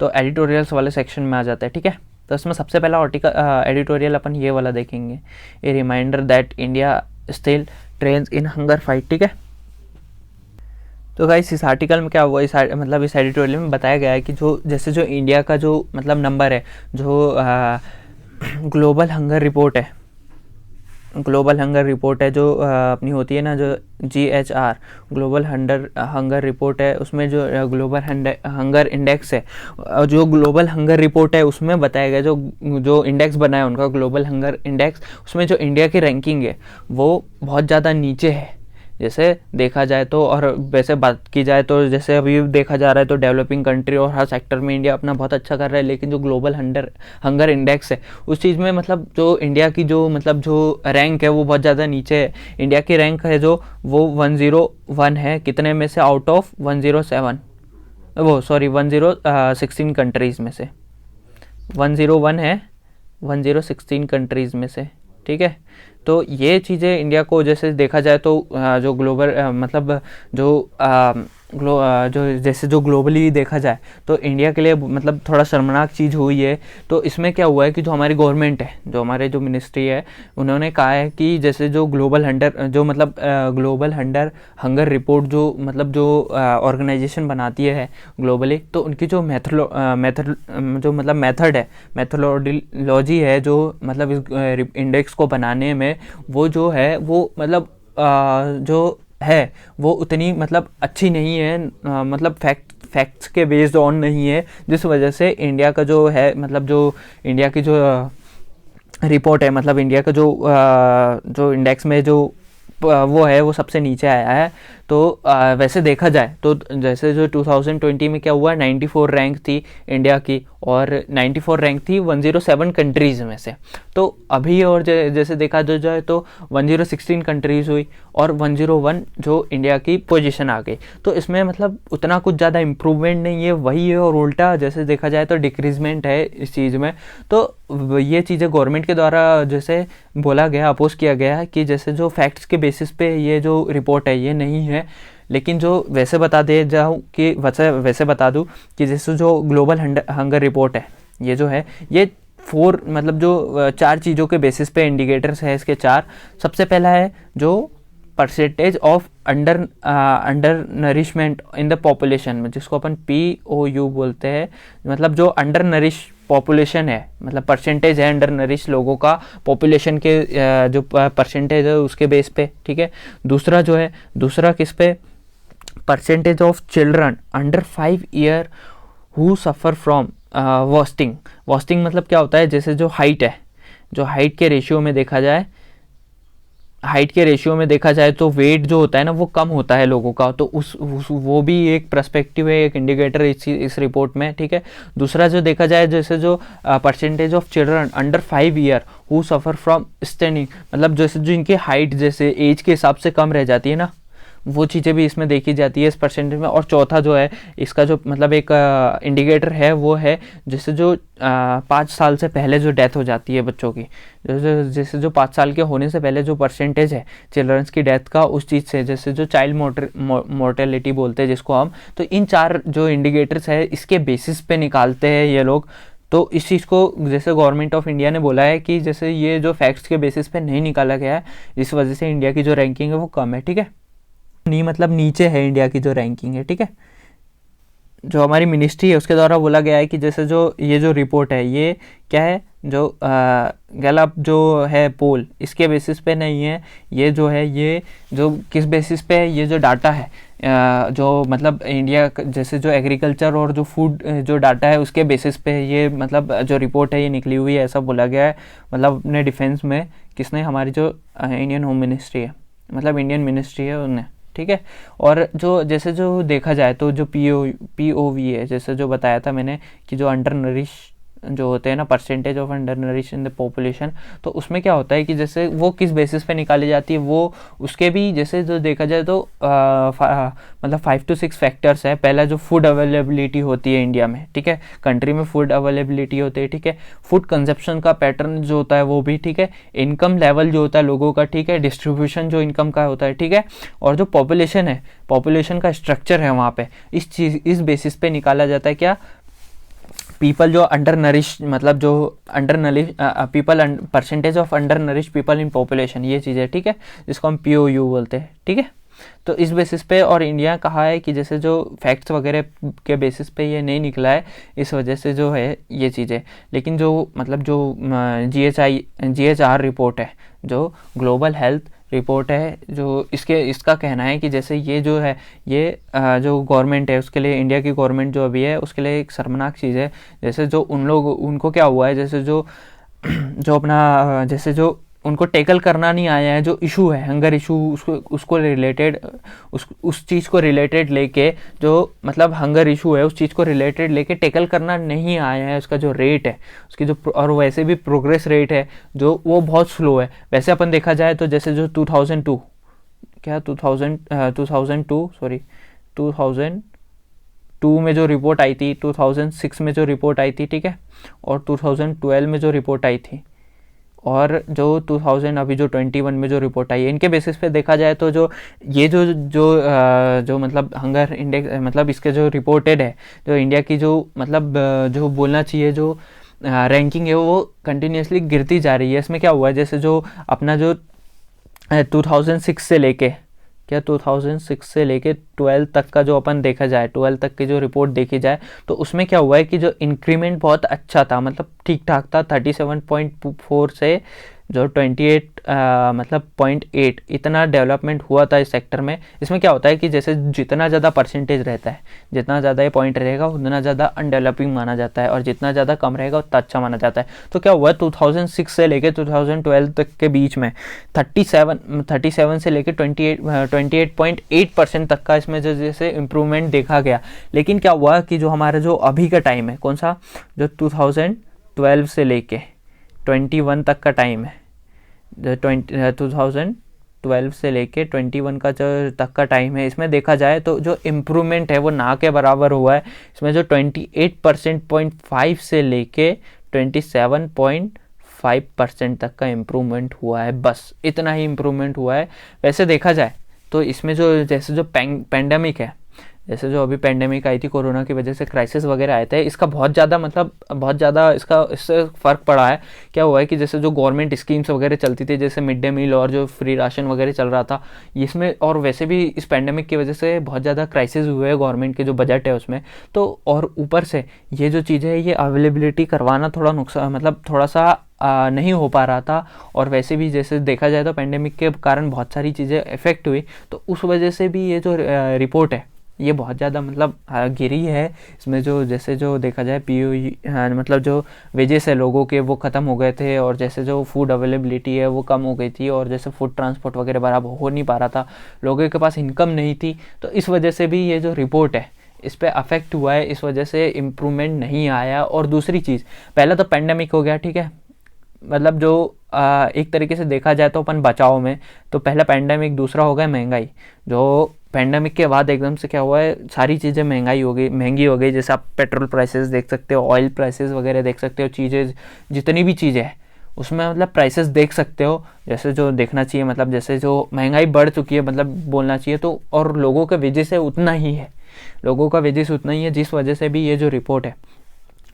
तो एडिटोरियल्स वाले सेक्शन में आ जाता है, ठीक है। तो इसमें सबसे पहला आर्टिकल एडिटोरियल अपन ये वाला देखेंगे, a reminder that India still trails in hunger fight, ठीक है। तो गाइस इस आर्टिकल में क्या हुआ, इस एडिटोरियल में बताया गया है कि जो जैसे जो इंडिया का जो मतलब नंबर है, जो ग्लोबल हंगर रिपोर्ट है, ग्लोबल हंगर रिपोर्ट है जो अपनी होती है ना, जो GHR ग्लोबल हंगर रिपोर्ट है, उसमें जो ग्लोबल हंगर इंडेक्स है, जो ग्लोबल हंगर रिपोर्ट है उसमें बताया गया, जो इंडेक्स बना है उनका ग्लोबल हंगर इंडेक्स, उसमें जो इंडिया की रैंकिंग है वो बहुत ज़्यादा नीचे है जैसे देखा जाए तो। और वैसे बात की जाए तो जैसे अभी देखा जा रहा है तो डेवलपिंग कंट्री और हर सेक्टर में इंडिया अपना बहुत अच्छा कर रहा है, लेकिन जो ग्लोबल हंगर इंडेक्स है उस चीज़ में मतलब जो इंडिया की जो मतलब जो रैंक है वो बहुत ज़्यादा नीचे है। इंडिया की रैंक है जो वो 101 है, कितने में से, आउट ऑफ 107, वो सॉरी 116 कंट्रीज़ में से 101 है 116 कंट्रीज़ में से, ठीक है। तो ये चीज़ें इंडिया को जैसे देखा जाए तो जो ग्लोबल मतलब जो जैसे जो ग्लोबली देखा जाए तो इंडिया के लिए मतलब थोड़ा शर्मनाक चीज़ हुई है। तो इसमें क्या हुआ है कि जो हमारी गवर्नमेंट है, जो हमारे जो मिनिस्ट्री है, उन्होंने कहा है कि जैसे जो ग्लोबल हंगर रिपोर्ट जो मतलब जो ऑर्गेनाइजेशन बनाती है ग्लोबली, तो उनकी जो मेथड है, मेथोडोलॉजी है जो मतलब इस इंडेक्स को बनाने में, वो जो है वो मतलब जो है वो उतनी मतलब अच्छी नहीं है, मतलब फैक्ट्स के बेस्ड ऑन नहीं है, जिस वजह से इंडिया का जो है मतलब जो इंडिया की जो रिपोर्ट है, मतलब इंडिया का जो इंडेक्स में जो वो है वो सबसे नीचे आया है। तो वैसे देखा जाए तो जैसे जो 2020 में क्या हुआ, 94 रैंक थी इंडिया की और 94 रैंक थी 107 कंट्रीज़ में से। तो अभी और जैसे देखा जाए तो 116 कंट्रीज़ हुई और 101 जो इंडिया की पोजीशन आ गई। तो इसमें मतलब उतना कुछ ज़्यादा इम्प्रूवमेंट नहीं है, वही है, और उल्टा जैसे देखा जाए तो डिक्रीजमेंट है इस चीज़ में। तो ये चीज़ें गवर्नमेंट के द्वारा जैसे बोला गया, अपोज किया गया कि जैसे जो फैक्ट्स के बेसिस पे ये जो रिपोर्ट है ये नहीं है। लेकिन जो वैसे बता दूँ कि जैसे जो ग्लोबल हंगर रिपोर्ट है ये जो है ये 4 मतलब जो 4 चीज़ों के बेसिस पे इंडिकेटर्स है इसके 4। सबसे पहला है जो percentage of under nourishment in the population में, जिसको अपन POU बोलते हैं, मतलब जो अंडर नरिश पॉपुलेशन है, मतलब परसेंटेज है अंडर नरिश लोगों का पॉपुलेशन के जो परसेंटेज है उसके बेस पे, ठीक है। दूसरा जो है, दूसरा किस पे, percentage of children under 5 year who suffer from wasting. Wasting मतलब क्या होता है, जैसे जो हाइट है, जो हाइट के रेशियो में देखा जाए, हाइट के रेशियो में देखा जाए तो वेट जो होता है ना वो कम होता है लोगों का, तो वो भी एक पर्सपेक्टिव है, एक इंडिकेटर इस रिपोर्ट में, ठीक है। दूसरा जो देखा जाए, जैसे जो percentage of children under 5 year who suffer from staining, मतलब जैसे जो इनकी हाइट जैसे एज के हिसाब से कम रह जाती है ना, वो चीज़ें भी इसमें देखी जाती है इस परसेंटेज में। और चौथा जो है इसका जो मतलब एक इंडिकेटर है वो है जैसे जो 5 साल से पहले जो डेथ हो जाती है बच्चों की, जैसे जो 5 साल के होने से पहले जो परसेंटेज है चिल्ड्रंस की डेथ का, उस चीज़ से, जैसे जो चाइल्ड मोर्टेलिटी बोलते हैं जिसको हम, तो इन 4 जो इंडिकेटर्स है इसके बेसिस पे निकालते हैं ये लोग। तो इस चीज़ को जैसे गवर्नमेंट ऑफ इंडिया ने बोला है कि जैसे ये जो फैक्ट्स के बेसिस पे नहीं निकाला गया है, इस वजह से इंडिया की जो रैंकिंग है वो कम है, ठीक है। नहीं मतलब नीचे है इंडिया की जो रैंकिंग है, ठीक है। जो हमारी मिनिस्ट्री है उसके द्वारा बोला गया है कि जैसे जो ये जो रिपोर्ट है ये क्या है, जो गैलप जो है पोल, इसके बेसिस पे नहीं है, ये जो है ये जो किस बेसिस पे है, ये जो डाटा है जो मतलब इंडिया जैसे जो एग्रीकल्चर और जो फूड जो डाटा है उसके बेसिस पे ये मतलब जो रिपोर्ट है ये निकली हुई है, ऐसा बोला गया है। मतलब अपने डिफेंस में किसने, हमारी जो इंडियन होम मिनिस्ट्री है, मतलब इंडियन मिनिस्ट्री है उनने, ठीक है। और जो जैसे जो देखा जाए तो जो POV है, जैसे जो बताया था मैंने कि जो अंडर नरिश जो होते हैं ना, percentage of under nourish in the population, तो उसमें क्या होता है कि जैसे वो किस बेसिस पे निकाली जाती है, वो उसके भी जैसे जो देखा जाए तो मतलब 5 to 6 फैक्टर्स है। पहला जो फूड अवेलेबिलिटी होती है इंडिया में, ठीक है, कंट्री में फूड अवेलेबिलिटी होती है, ठीक है। फूड कंजप्शन का पैटर्न जो होता है वो भी, ठीक है। इनकम लेवल जो होता है लोगों का, ठीक है। डिस्ट्रीब्यूशन जो इनकम का होता है, ठीक है। और जो पॉपुलेशन है, पॉपुलेशन का स्ट्रक्चर है वहाँ पे, इस बेसिस पे निकाला जाता है क्या, पीपल जो अंडर नरिश, मतलब जो under nourish people, percentage of under nourish people in population, ये चीज़ है, ठीक है, जिसको हम POU बोलते हैं, ठीक है। तो इस बेसिस पे, और इंडिया कहा है कि जैसे जो फैक्ट्स वगैरह के बेसिस पे ये नहीं निकला है, इस वजह से जो है ये चीज़ें। लेकिन जो मतलब जो GHR रिपोर्ट है, जो ग्लोबल हेल्थ रिपोर्ट है, जो इसका कहना है कि जैसे ये जो है ये जो गवर्नमेंट है उसके लिए, इंडिया की गवर्नमेंट जो अभी है उसके लिए एक शर्मनाक चीज़ है। जैसे जो उनको क्या हुआ है, जैसे जो अपना जैसे जो उनको टैकल करना नहीं आया है, जो इशू है हंगर इशू, उसको रिलेटेड उस चीज़ को रिलेटेड लेके, जो मतलब हंगर इशू है उस चीज़ को रिलेटेड लेके टैकल करना नहीं आया है, उसका जो रेट है उसकी जो, और वैसे भी प्रोग्रेस रेट है जो वो बहुत स्लो है। वैसे अपन देखा जाए तो जैसे जो 2002 में जो रिपोर्ट आई थी, 2006 में जो रिपोर्ट आई थी, ठीक है, और 2012 में जो रिपोर्ट आई थी, और जो 2000 अभी जो 21 में जो रिपोर्ट आई है, इनके बेसिस पे देखा जाए तो जो ये जो मतलब हंगर इंडेक्स, मतलब इसके जो रिपोर्टेड है, जो इंडिया की जो मतलब जो बोलना चाहिए जो रैंकिंग है वो कंटिन्यूसली गिरती जा रही है। इसमें क्या हुआ है, जैसे जो अपना जो 2006 से लेके 12 तक का जो अपन देखा जाए, 12 तक की जो रिपोर्ट देखी जाए, तो उसमें क्या हुआ है कि जो इंक्रीमेंट बहुत अच्छा था, मतलब ठीक ठाक था। 37.4 से जो 28 मतलब 0.8 इतना डेवलपमेंट हुआ था इस सेक्टर में। इसमें क्या होता है कि जैसे जितना ज़्यादा परसेंटेज रहता है, जितना ज़्यादा ये पॉइंट रहेगा उतना ज़्यादा अनडेवलपिंग माना जाता है, और जितना ज़्यादा कम रहेगा उतना अच्छा माना जाता है। तो क्या हुआ, 2006 से लेकर 2012 तक के बीच में 37 से लेकर 28.8% तक का इसमें जैसे इम्प्रूवमेंट देखा गया। लेकिन क्या हुआ कि जो हमारा जो अभी का टाइम है, कौन सा, जो 2012 से लेके 21 तक का टाइम है, 2012 से लेके 21 का जो तक का टाइम है, इसमें देखा जाए तो जो इम्प्रूवमेंट है वो ना के बराबर हुआ है। इसमें जो 28.5 से लेके 27.5% तक का इम्प्रूवमेंट हुआ है, बस इतना ही इम्प्रूवमेंट हुआ है। वैसे देखा जाए तो इसमें जो जैसे जो पेंडेमिक है, जैसे जो अभी पेंडेमिक आई थी कोरोना की वजह से, क्राइसिस वगैरह आए थे, इसका बहुत ज़्यादा मतलब बहुत ज़्यादा इससे फ़र्क पड़ा है। क्या हुआ है कि जैसे जो गवर्नमेंट स्कीम्स वगैरह चलती थी, जैसे मिड डे मील और जो फ्री राशन वगैरह चल रहा था, इसमें और वैसे भी इस पेंडेमिक की वजह से बहुत ज़्यादा क्राइसिस हुए हैं गवर्नमेंट के जो बजट है उसमें। तो और ऊपर से ये जो चीज़ें है, ये अवेलेबिलिटी करवाना थोड़ा नुकसान, मतलब थोड़ा सा नहीं हो पा रहा था। और वैसे भी जैसे देखा जाए तो पेंडेमिक के कारण बहुत सारी चीज़ें इफ़ेक्ट हुई, तो उस वजह से भी ये जो रिपोर्ट है ये बहुत ज़्यादा मतलब गिरी है। इसमें जो जैसे जो देखा जाए मतलब जो वेजेस है लोगों के वो ख़त्म हो गए थे, और जैसे जो फूड अवेलेबिलिटी है वो कम हो गई थी, और जैसे फूड ट्रांसपोर्ट वगैरह बराबर हो नहीं पा रहा था, लोगों के पास इनकम नहीं थी। तो इस वजह से भी ये जो रिपोर्ट है इस पर अफेक्ट हुआ है, इस वजह से इम्प्रूवमेंट नहीं आया। और दूसरी चीज़, पहला तो पेंडेमिक हो गया, ठीक है, मतलब जो एक तरीके से देखा जाए तो अपन बचाव में, तो पहला पेंडेमिक, दूसरा हो गया महंगाई। जो पेंडेमिक के बाद एकदम से क्या हुआ है, सारी चीज़ें महंगी हो गई। जैसे आप पेट्रोल प्राइसेस देख सकते हो, ऑयल प्राइसेस वगैरह देख सकते हो, चीज़ें जितनी भी चीज़ें हैं उसमें मतलब प्राइसेस देख सकते हो। जैसे जो देखना चाहिए, मतलब जैसे जो महंगाई बढ़ चुकी है, मतलब बोलना चाहिए तो, और लोगों का वेजेस है उतना ही है, लोगों का वेजेस उतना ही है, जिस वजह से भी ये जो रिपोर्ट है,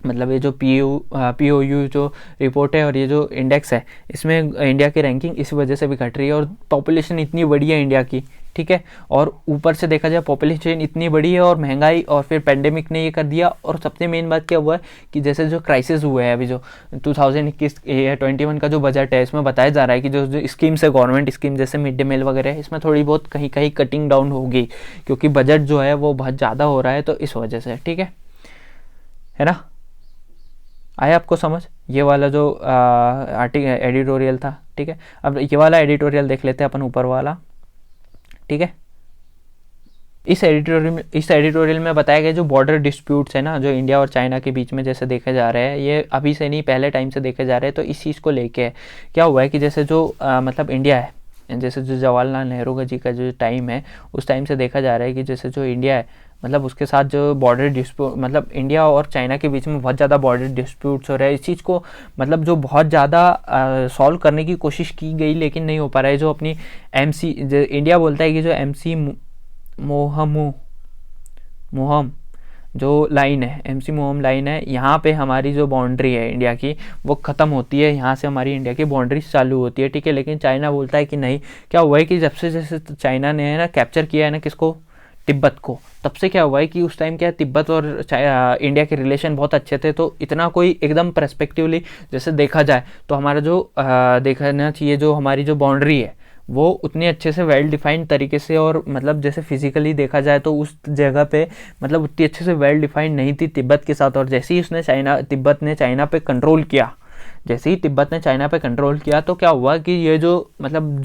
मतलब ये जो POU जो रिपोर्ट है और ये जो इंडेक्स है, इसमें इंडिया की रैंकिंग इस वजह से भी घट रही है। और पॉपुलेशन इतनी बड़ी है इंडिया की, ठीक है, और ऊपर से देखा जाए पॉपुलेशन इतनी बड़ी है, और महंगाई, और फिर पेंडेमिक ने ये कर दिया। और सबसे मेन बात क्या हुआ है कि जैसे जो क्राइसिस हुए हैं अभी, जो 2021-21 का जो बजट है, इसमें बताया जा रहा है कि जो स्कीम्स है, गवर्नमेंट स्कीम जैसे मिड डे मील वगैरह है, इसमें थोड़ी बहुत कहीं कहीं कटिंग डाउन होगी, क्योंकि बजट जो है वो बहुत ज़्यादा हो रहा है, तो इस वजह से, ठीक है ना। आया आपको समझ ये वाला जो एडिटोरियल था, ठीक है। अब ये वाला एडिटोरियल देख लेते हैं अपन, ऊपर वाला, ठीक है। इस एडिटोरियल में बताया गया जो बॉर्डर डिस्प्यूट्स है ना, जो इंडिया और चाइना के बीच में जैसे देखे जा रहे हैं, ये अभी से नहीं पहले टाइम से देखे जा रहे हैं। तो इस चीज़ को लेके क्या हुआ है कि जैसे जो मतलब इंडिया है, जैसे जो जवाहरलाल नेहरू जी का जो टाइम है, उस टाइम से देखा जा रहा है कि जैसे जो इंडिया है, मतलब उसके साथ जो बॉर्डर डिस्प्यूट, मतलब इंडिया और चाइना के बीच में बहुत ज़्यादा बॉर्डर डिस्प्यूट्स हो रहे हैं। इस चीज़ को मतलब जो बहुत ज़्यादा सॉल्व करने की कोशिश की गई, लेकिन नहीं हो पा रहा है। जो अपनी इंडिया बोलता है कि जो MC मोहम जो लाइन है, MC मोहम लाइन है, यहाँ पे हमारी जो बाउंड्री है इंडिया की वो ख़त्म होती है, यहाँ से हमारी इंडिया की बाउंड्री चालू होती है, ठीक है। लेकिन चाइना बोलता है कि नहीं। क्या हुआ है कि जब से जैसे चाइना ने है ना कैप्चर किया है ना किसको, तिब्बत को, तब से क्या हुआ है कि उस टाइम क्या तिब्बत और इंडिया के रिलेशन बहुत अच्छे थे। तो इतना कोई एकदम पर्सपेक्टिवली जैसे देखा जाए तो हमारा जो देखना चाहिए, जो हमारी जो बाउंड्री है वो उतनी अच्छे से वेल डिफाइंड तरीके से, और मतलब जैसे फिजिकली देखा जाए तो उस जगह पे मतलब उतनी अच्छे से वेल डिफाइंड नहीं थी तिब्बत के साथ। और जैसे ही उसने तिब्बत ने चाइना पे कंट्रोल किया, जैसे ही तिब्बत ने चाइना पे कंट्रोल किया, तो क्या हुआ कि ये जो मतलब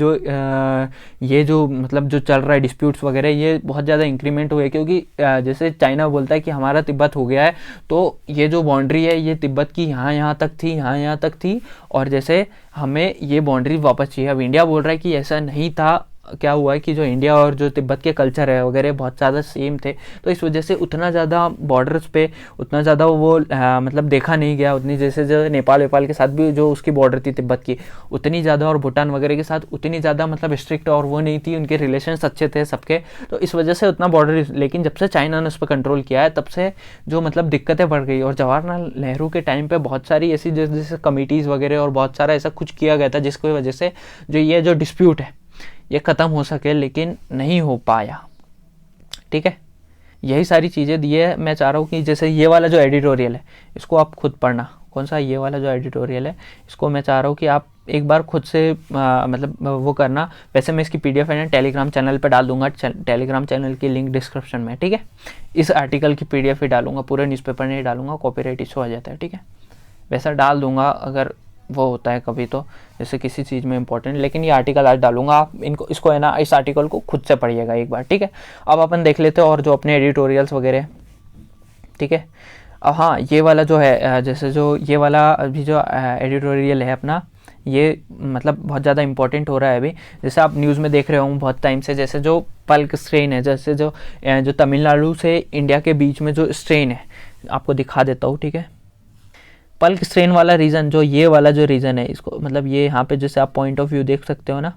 जो चल रहा है डिस्प्यूट्स वगैरह, ये बहुत ज़्यादा इंक्रीमेंट हुए। क्योंकि जैसे चाइना बोलता है कि हमारा तिब्बत हो गया है, तो ये जो बाउंड्री है ये तिब्बत की यहाँ तक थी, यहाँ तक थी, और जैसे हमें ये बाउंड्री वापस चाहिए। अब इंडिया बोल रहा है कि ऐसा नहीं था। क्या हुआ है कि जो इंडिया और जो तिब्बत के कल्चर है वगैरह बहुत ज़्यादा सेम थे, तो इस वजह से उतना ज़्यादा बॉर्डर्स पे उतना ज़्यादा वो मतलब देखा नहीं गया उतनी, जैसे जो नेपाल के साथ भी जो उसकी बॉर्डर थी तिब्बत की उतनी ज़्यादा, और भूटान वगैरह के साथ उतनी ज़्यादा मतलब स्ट्रिक्ट और वो नहीं थी, उनके रिलेशंस अच्छे थे सबके। तो इस वजह से उतना बॉर्डर, लेकिन जब से चाइना ने उस पर कंट्रोल किया है तब से जो मतलब दिक्कतें बढ़ गई। और जवाहरलाल नेहरू के टाइम पर बहुत सारी ऐसी जैसे कमिटीज़ वगैरह और बहुत सारा ऐसा कुछ किया गया था, जिसकी वजह से जो ये जो डिस्प्यूट है ये ख़त्म हो सके, लेकिन नहीं हो पाया, ठीक है। यही सारी चीज़ें दी है। मैं चाह रहा हूँ कि जैसे ये वाला जो एडिटोरियल है इसको आप खुद पढ़ना। कौन सा, ये वाला जो एडिटोरियल है, इसको मैं चाह रहा हूँ कि आप एक बार खुद से मतलब वो करना। वैसे मैं इसकी PDF है ना टेलीग्राम चैनल पे डाल दूंगा, टेलीग्राम चैनल की लिंक डिस्क्रिप्शन में, ठीक है। इस आर्टिकल की PDF ही डालूंगा, पूरे न्यूज़पेपर नहीं डालूंगा, कॉपीराइट इशू आ जाता है, ठीक है। वैसा डाल दूंगा अगर वो होता है कभी, तो जैसे किसी चीज़ में इंपॉर्टेंट, लेकिन ये आर्टिकल आज डालूंगा। आप इसको है ना, इस आर्टिकल को खुद से पढ़िएगा एक बार, ठीक है। अब अपन देख लेते हैं और जो अपने एडिटोरियल्स वगैरह, ठीक है। अब हाँ, ये वाला जो है जैसे जो ये वाला अभी जो एडिटोरियल है अपना, ये मतलब बहुत ज़्यादा इंपॉर्टेंट हो रहा है अभी। जैसे आप न्यूज़ में देख रहे हो बहुत टाइम से, जैसे जो पल्क स्ट्रेन है, जैसे जो तमिलनाडु से इंडिया के बीच में जो स्ट्रेन है, आपको दिखा देता हूँ, ठीक है। पल्क स्ट्रेन वाला रीज़न, जो ये वाला जो रीज़न है, इसको मतलब ये यहाँ पे जैसे आप पॉइंट ऑफ व्यू देख सकते हो ना,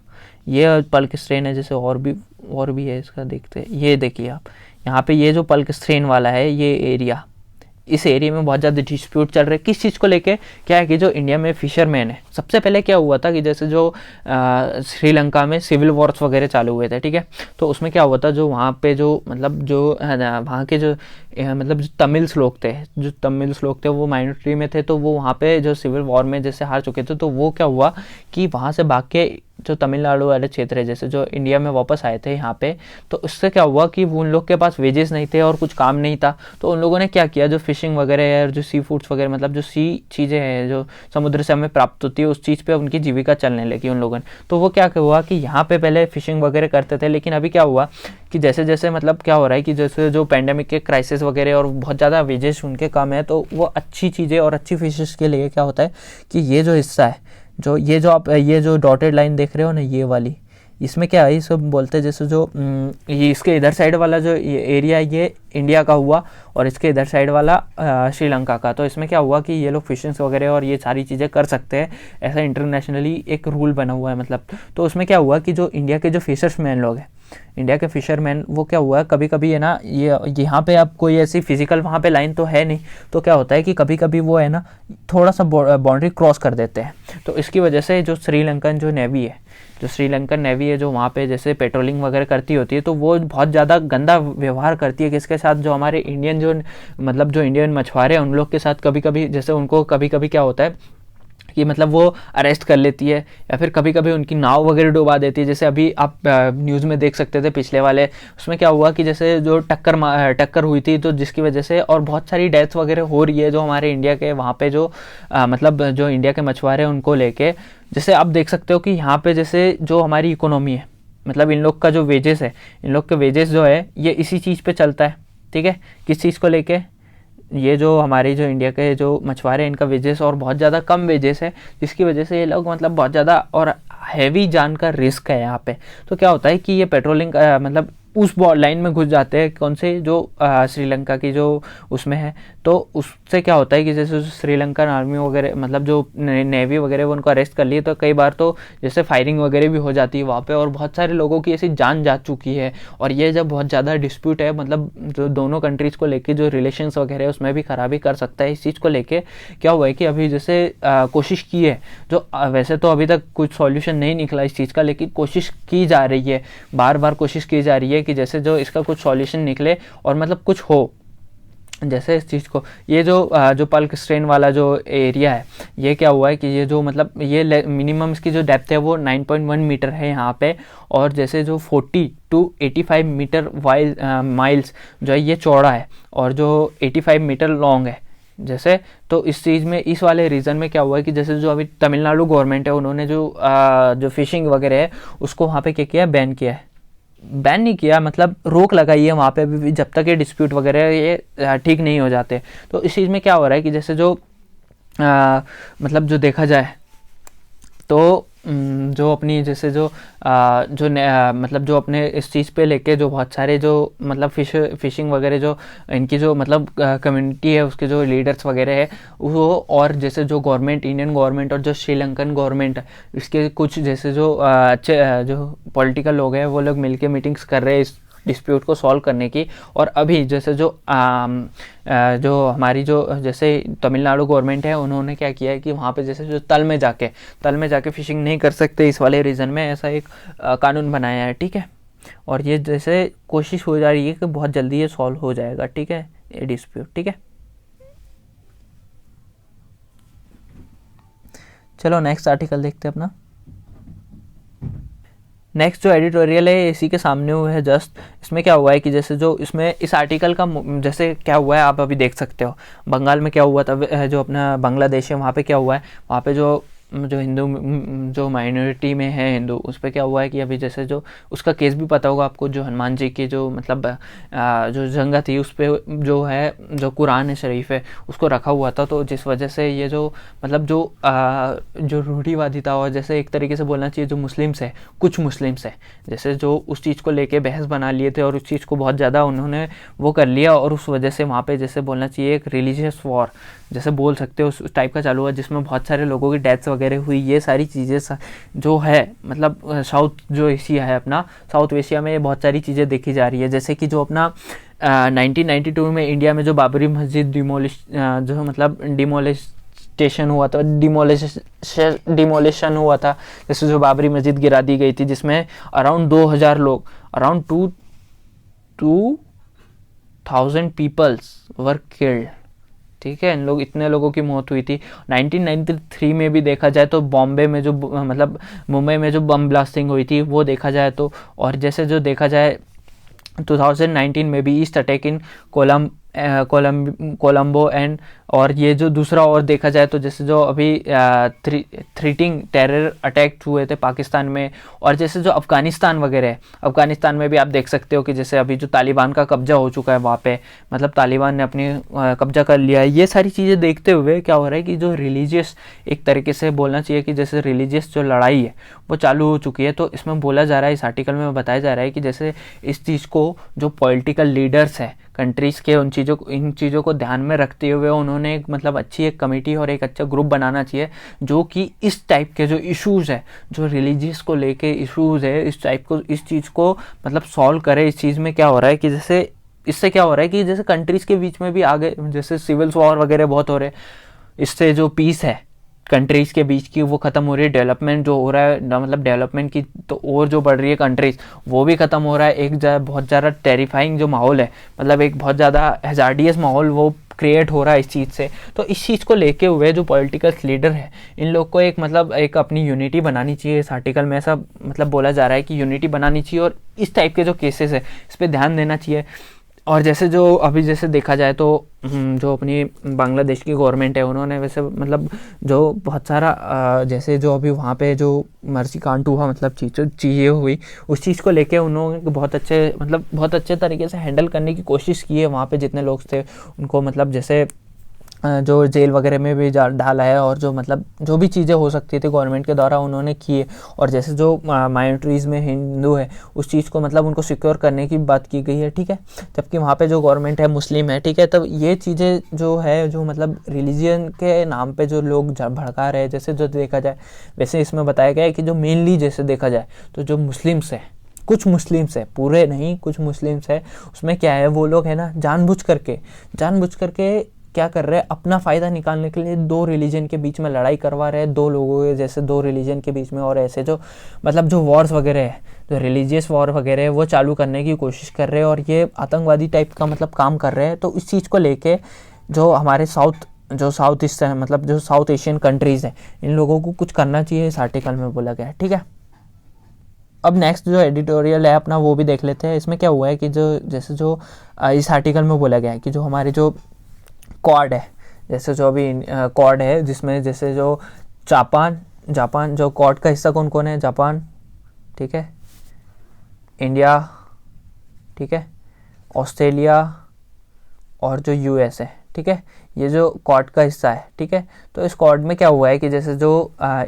ये पल्क स्ट्रेन है। जैसे और भी है इसका, देखते हैं, ये देखिए आप, यहाँ पे ये जो पल्क स्ट्रेन वाला है ये एरिया, इस एरिया में बहुत ज़्यादा डिस्प्यूट चल रहे हैं। किस चीज़ को लेके? क्या है कि जो इंडिया में फिशरमैन है, सबसे पहले क्या हुआ था कि जैसे जो श्रीलंका में सिविल वॉर्स वगैरह चालू हुए थे, ठीक है, तो उसमें क्या हुआ था, जो वहाँ पे जो मतलब जो है ना वहाँ के जो मतलब जो तमिल्स लोग थे वो माइनॉरिटी में थे, तो वो वहाँ पे जो सिविल वॉर में जैसे हार चुके थे, तो वो क्या हुआ कि वहाँ से भाग के जो तमिलनाडु वाले क्षेत्र है जैसे जो इंडिया में वापस आए थे यहाँ पे, तो उससे क्या हुआ कि उन लोग के पास वेजेस नहीं थे और कुछ काम नहीं था, तो उन लोगों ने क्या किया, जो फिशिंग वगैरह है और जो सी फूड्स वगैरह मतलब जो सी चीज़ें हैं जो समुद्र से हमें प्राप्त होती है उस चीज़ पे उनकी जीविका चलने लगी उन लोगों ने। तो वो क्या हुआ कि यहाँ पे पहले फिशिंग वगैरह करते थे, लेकिन अभी क्या हुआ कि जैसे जैसे मतलब क्या हो रहा है कि जैसे जो पैंडेमिक के क्राइसिस वगैरह और बहुत ज़्यादा वेजेस उनके कम है, तो वो अच्छी चीज़ें और अच्छी फिशेस के लिए क्या होता है कि ये जो हिस्सा है, जो ये जो डॉटेड लाइन देख रहे हो ना ये वाली, इसमें क्या है, सब बोलते हैं जैसे जो ये इसके इधर साइड वाला जो एरिया है ये इंडिया का हुआ और इसके इधर साइड वाला श्रीलंका का। तो इसमें क्या हुआ कि ये लोग फिशिंग्स वगैरह और ये सारी चीज़ें कर सकते हैं, ऐसा इंटरनेशनली एक रूल बना हुआ है मतलब। तो उसमें क्या हुआ कि जो इंडिया के जो फिशर्समैन लोग हैं, इंडिया के फिशरमैन, वो क्या हुआ है कभी कभी है ना, ये यहाँ पे अब कोई ऐसी फिजिकल वहाँ पे लाइन तो है नहीं, तो क्या होता है कि कभी कभी वो है ना थोड़ा सा बाउंड्री क्रॉस कर देते हैं। तो इसकी वजह से जो श्रीलंकन नेवी है जो वहाँ पे जैसे पेट्रोलिंग वगैरह करती होती है, तो वो बहुत ज़्यादा गंदा व्यवहार करती है किसके साथ, जो हमारे इंडियन जो मतलब जो इंडियन मछुआरे हैं उन लोग के साथ। कभी कभी जैसे उनको कभी कभी क्या होता है कि मतलब वो अरेस्ट कर लेती है या फिर कभी कभी उनकी नाव वगैरह डुबा देती है। जैसे अभी आप न्यूज़ में देख सकते थे पिछले वाले, उसमें क्या हुआ कि जैसे जो टक्कर हुई थी, तो जिसकी वजह से और बहुत सारी डेथ्स वगैरह हो रही है जो हमारे इंडिया के वहाँ पे जो मतलब जो इंडिया के मछुआरे हैं उनको लेके। जैसे आप देख सकते हो कि यहाँ पे जैसे जो हमारी इकोनॉमी है, मतलब इन लोग का जो वेजेस है, इन लोग के वेजेस जो है ये इसी चीज़ पे चलता है, ठीक है। किस चीज़ को लेके? ये जो हमारे जो इंडिया के जो मछुआरे हैं इनका वेजेस और बहुत ज़्यादा कम वेजेस है, जिसकी वजह से ये लोग मतलब बहुत ज़्यादा और हैवी जान का रिस्क है यहाँ पे। तो क्या होता है कि ये पेट्रोलिंग मतलब उस लाइन में घुस जाते हैं, कौन से जो श्रीलंका की जो उसमें है, तो उससे क्या होता है कि जैसे श्रीलंकन आर्मी वगैरह मतलब जो नेवी वगैरह वो उनको अरेस्ट कर लिए, तो कई बार तो जैसे फायरिंग वगैरह भी हो जाती है वहाँ पे और बहुत सारे लोगों की ऐसी जान जा चुकी है। और ये जब बहुत ज़्यादा डिस्प्यूट है मतलब जो दोनों कंट्रीज़ को लेके जो रिलेशंस वगैरह है उसमें भी खराबी कर सकता है। इस चीज़ को लेके क्या हुआ है कि अभी जैसे कोशिश की है, जो वैसे तो अभी तक कुछ सॉल्यूशन नहीं निकला इस चीज़ का, लेकिन कोशिश की जा रही है, बार बार कोशिश की जा रही है कि जैसे जो इसका कुछ सॉल्यूशन निकले और मतलब कुछ हो। जैसे इस चीज़ को ये जो पल्क स्ट्रेन वाला जो एरिया है, ये क्या हुआ है कि ये जो मतलब ये मिनिमम इसकी जो डेप्थ है वो 9.1 मीटर है यहाँ पे, और जैसे जो 40 to 85 मीटर माइल्स जो है ये चौड़ा है और जो 85 मीटर लॉन्ग है जैसे। तो इस चीज़ में इस वाले रीजन में क्या हुआ है कि जैसे जो अभी तमिलनाडु गवर्नमेंट है उन्होंने जो फिशिंग वगैरह है उसको वहाँ पे क्या किया, बैन नहीं किया, मतलब रोक लगाई है वहाँ पे अभी भी, जब तक ये डिस्प्यूट वगैरह ये ठीक नहीं हो जाते। तो इस चीज़ में क्या हो रहा है कि जैसे जो मतलब जो देखा जाए तो जो अपनी जैसे मतलब जो अपने इस चीज़ पे लेके जो बहुत सारे जो मतलब फिशिंग वगैरह जो इनकी जो मतलब कम्युनिटी है उसके जो लीडर्स वगैरह है वो, और जैसे जो गवर्नमेंट, इंडियन गवर्नमेंट और जो श्रीलंकन गवर्नमेंट है इसके कुछ जैसे जो अच्छे जो पॉलिटिकल लोग हैं वो लोग मिलके मीटिंग्स कर रहे हैं इस डिस्प्यूट को सॉल्व करने की। और अभी जैसे जो हमारी जो जैसे तमिलनाडु गवर्नमेंट है उन्होंने क्या किया है कि वहाँ पे जैसे जो तल में जाके फिशिंग नहीं कर सकते इस वाले रीज़न में, ऐसा एक कानून बनाया है, ठीक है। और ये जैसे कोशिश हो जा रही है कि बहुत जल्दी ये सॉल्व हो जाएगा, ठीक है, ये डिस्प्यूट, ठीक है। चलो नेक्स्ट आर्टिकल देखते हैं अपना। नेक्स्ट जो एडिटोरियल है इसी के सामने हुआ है जस्ट। इसमें क्या हुआ है कि जैसे जो इसमें इस आर्टिकल का जैसे क्या हुआ है आप अभी देख सकते हो, बंगाल में क्या हुआ था, जो अपना बांग्लादेश है वहाँ पे क्या हुआ है, वहाँ पे जो हिंदू जो माइनॉरिटी में है हिंदू, उस पर क्या हुआ है कि अभी जैसे जो उसका केस भी पता होगा आपको, जो हनुमान जी की जो मतलब जो जंगा थी उस पर जो है जो कुरान है शरीफ है उसको रखा हुआ था। तो जिस वजह से ये जो मतलब जो रूढ़िवादिता और जैसे एक तरीके से बोलना चाहिए जो मुस्लिम्स है, कुछ मुस्लिम्स है जैसे जो उस चीज़ को लेके बहस बना लिए थे और उस चीज़ को बहुत ज़्यादा उन्होंने वो कर लिया, और उस वजह से वहाँ पे जैसे बोलना चाहिए एक रिलीजियस वॉर जैसे बोल सकते हो उस टाइप का चालू हुआ, जिसमें बहुत सारे लोगों की डेथ्स वगैरह हुई। ये सारी चीज़ें जो है मतलब साउथ जो एशिया है अपना, साउथ एशिया में ये बहुत सारी चीज़ें देखी जा रही है। जैसे कि जो अपना 1992 में इंडिया में जो बाबरी मस्जिद जो मतलब डिमोलिशन हुआ था, डिमोलिशन हुआ था, जैसे जो बाबरी मस्जिद गिरा दी गई थी, जिसमें अराउंड 2000 लोग, अराउंड 2000 पीपल्स वर किल्ड, ठीक है, इन लोग, इतने लोगों की मौत हुई थी। 1993 में भी देखा जाए तो बॉम्बे में जो मतलब मुंबई में जो बम ब्लास्टिंग हुई थी वो देखा जाए तो, और जैसे जो देखा जाए 2019 में भी east attack in Colombo and, और ये जो दूसरा और देखा जाए तो जैसे जो अभी थ्रीटिंग टेरर अटैक हुए थे पाकिस्तान में, और जैसे जो अफ़गानिस्तान वगैरह है, अफ़गानिस्तान में भी आप देख सकते हो कि जैसे अभी जो तालिबान का कब्जा हो चुका है वहाँ पे, मतलब तालिबान ने अपनी कब्जा कर लिया है। ये सारी चीज़ें देखते हुए क्या हो रहा है कि जो रिलीजियस, एक तरीके से बोलना चाहिए कि जैसे रिलीजियस जो लड़ाई है वो चालू हो चुकी है। तो इसमें बोला जा रहा है, इस आर्टिकल में बताया जा रहा है कि जैसे इस चीज़ को जो पॉलिटिकल लीडर्स हैं कंट्रीज़ के, इन चीज़ों को ध्यान में रखते हुए उन्होंने एक मतलब अच्छी एक कमेटी और एक अच्छा ग्रुप बनाना चाहिए जो कि इस टाइप के जो इश्यूज़ है, जो रिलीजियस को लेके इश्यूज़ है, इस टाइप को, इस चीज़ को मतलब सॉल्व करे। इस चीज़ में क्या हो रहा है कि जैसे इससे क्या हो रहा है कि जैसे कंट्रीज़ के बीच में भी आगे जैसे सिविल वॉर वगैरह बहुत हो रहे हैं, इससे जो पीस है कंट्रीज़ के बीच की वो ख़त्म हो रही है, डेवलपमेंट जो हो रहा है मतलब डेवलपमेंट की तो और जो बढ़ रही है कंट्रीज़, वो भी ख़त्म हो रहा है। एक बहुत ज़्यादा टेरिफाइंग जो माहौल है, मतलब एक बहुत ज़्यादा हैज़ार्डियस माहौल वो क्रिएट हो रहा है इस चीज़ से। तो इस चीज़ को लेके हुए जो पॉलिटिकल लीडर है, इन लोग को एक मतलब एक अपनी यूनिटी बनानी चाहिए। इस आर्टिकल में ऐसा मतलब बोला जा रहा है कि यूनिटी बनानी चाहिए और इस टाइप के जो केसेस है इस पर ध्यान देना चाहिए। और जैसे जो अभी जैसे देखा जाए तो जो अपनी बांग्लादेश की गवर्नमेंट है, उन्होंने वैसे मतलब जो बहुत सारा जैसे जो अभी वहाँ पे जो मर्सी कांड हुआ, मतलब चीज़ें हुई, उस चीज़ को लेके उन्होंने बहुत अच्छे तरीके से हैंडल करने की कोशिश की है। वहाँ पे जितने लोग थे उनको मतलब जैसे जो जेल वगैरह में भी डाला है, और जो मतलब जो भी चीज़ें हो सकती थी गवर्नमेंट के द्वारा उन्होंने की है। और जैसे जो माइनॉरिटीज़ में हिंदू है उस चीज़ को मतलब उनको सिक्योर करने की बात की गई है, ठीक है। जबकि वहाँ पे जो गवर्नमेंट है मुस्लिम है, ठीक है। तब ये चीज़ें जो है जो मतलब रिलीजन के नाम पे जो लोग भड़का रहे हैं, जैसे जो देखा जाए वैसे इसमें बताया गया है कि जो मेनली जैसे देखा जाए तो जो मुस्लिम्स है, कुछ मुस्लिम्स है, पूरे नहीं, कुछ मुस्लिम्स है, उसमें क्या है वो लोग है ना जानबूझ करके क्या कर रहे हैं, अपना फ़ायदा निकालने के लिए दो रिलीजन के बीच में लड़ाई करवा रहे हैं, दो लोगों के जैसे दो रिलीजन के बीच में, और ऐसे जो मतलब जो वॉर्स वगैरह है, जो रिलीजियस वॉर वगैरह है वो चालू करने की कोशिश कर रहे हैं, और ये आतंकवादी टाइप का मतलब काम कर रहे हैं। तो इस चीज़ को लेके जो हमारे साउथ ईस्ट है, मतलब जो साउथ एशियन कंट्रीज़ हैं, इन लोगों को कुछ करना चाहिए, इस आर्टिकल में बोला गया है, ठीक है। अब नेक्स्ट जो एडिटोरियल है अपना वो भी देख लेते हैं। इसमें क्या हुआ है कि जो जैसे जो इस आर्टिकल में बोला गया है कि जो हमारे जो क्वाड है, जैसे जो अभी क्वाड है जिसमें जैसे जो जापान जो क्वाड का हिस्सा कौन कौन है, जापान, ठीक है, इंडिया, ठीक है, ऑस्ट्रेलिया और जो यूएस है, ठीक है, ये जो क्वाड का हिस्सा है, ठीक है। तो इस क्वाड में क्या हुआ है कि जैसे जो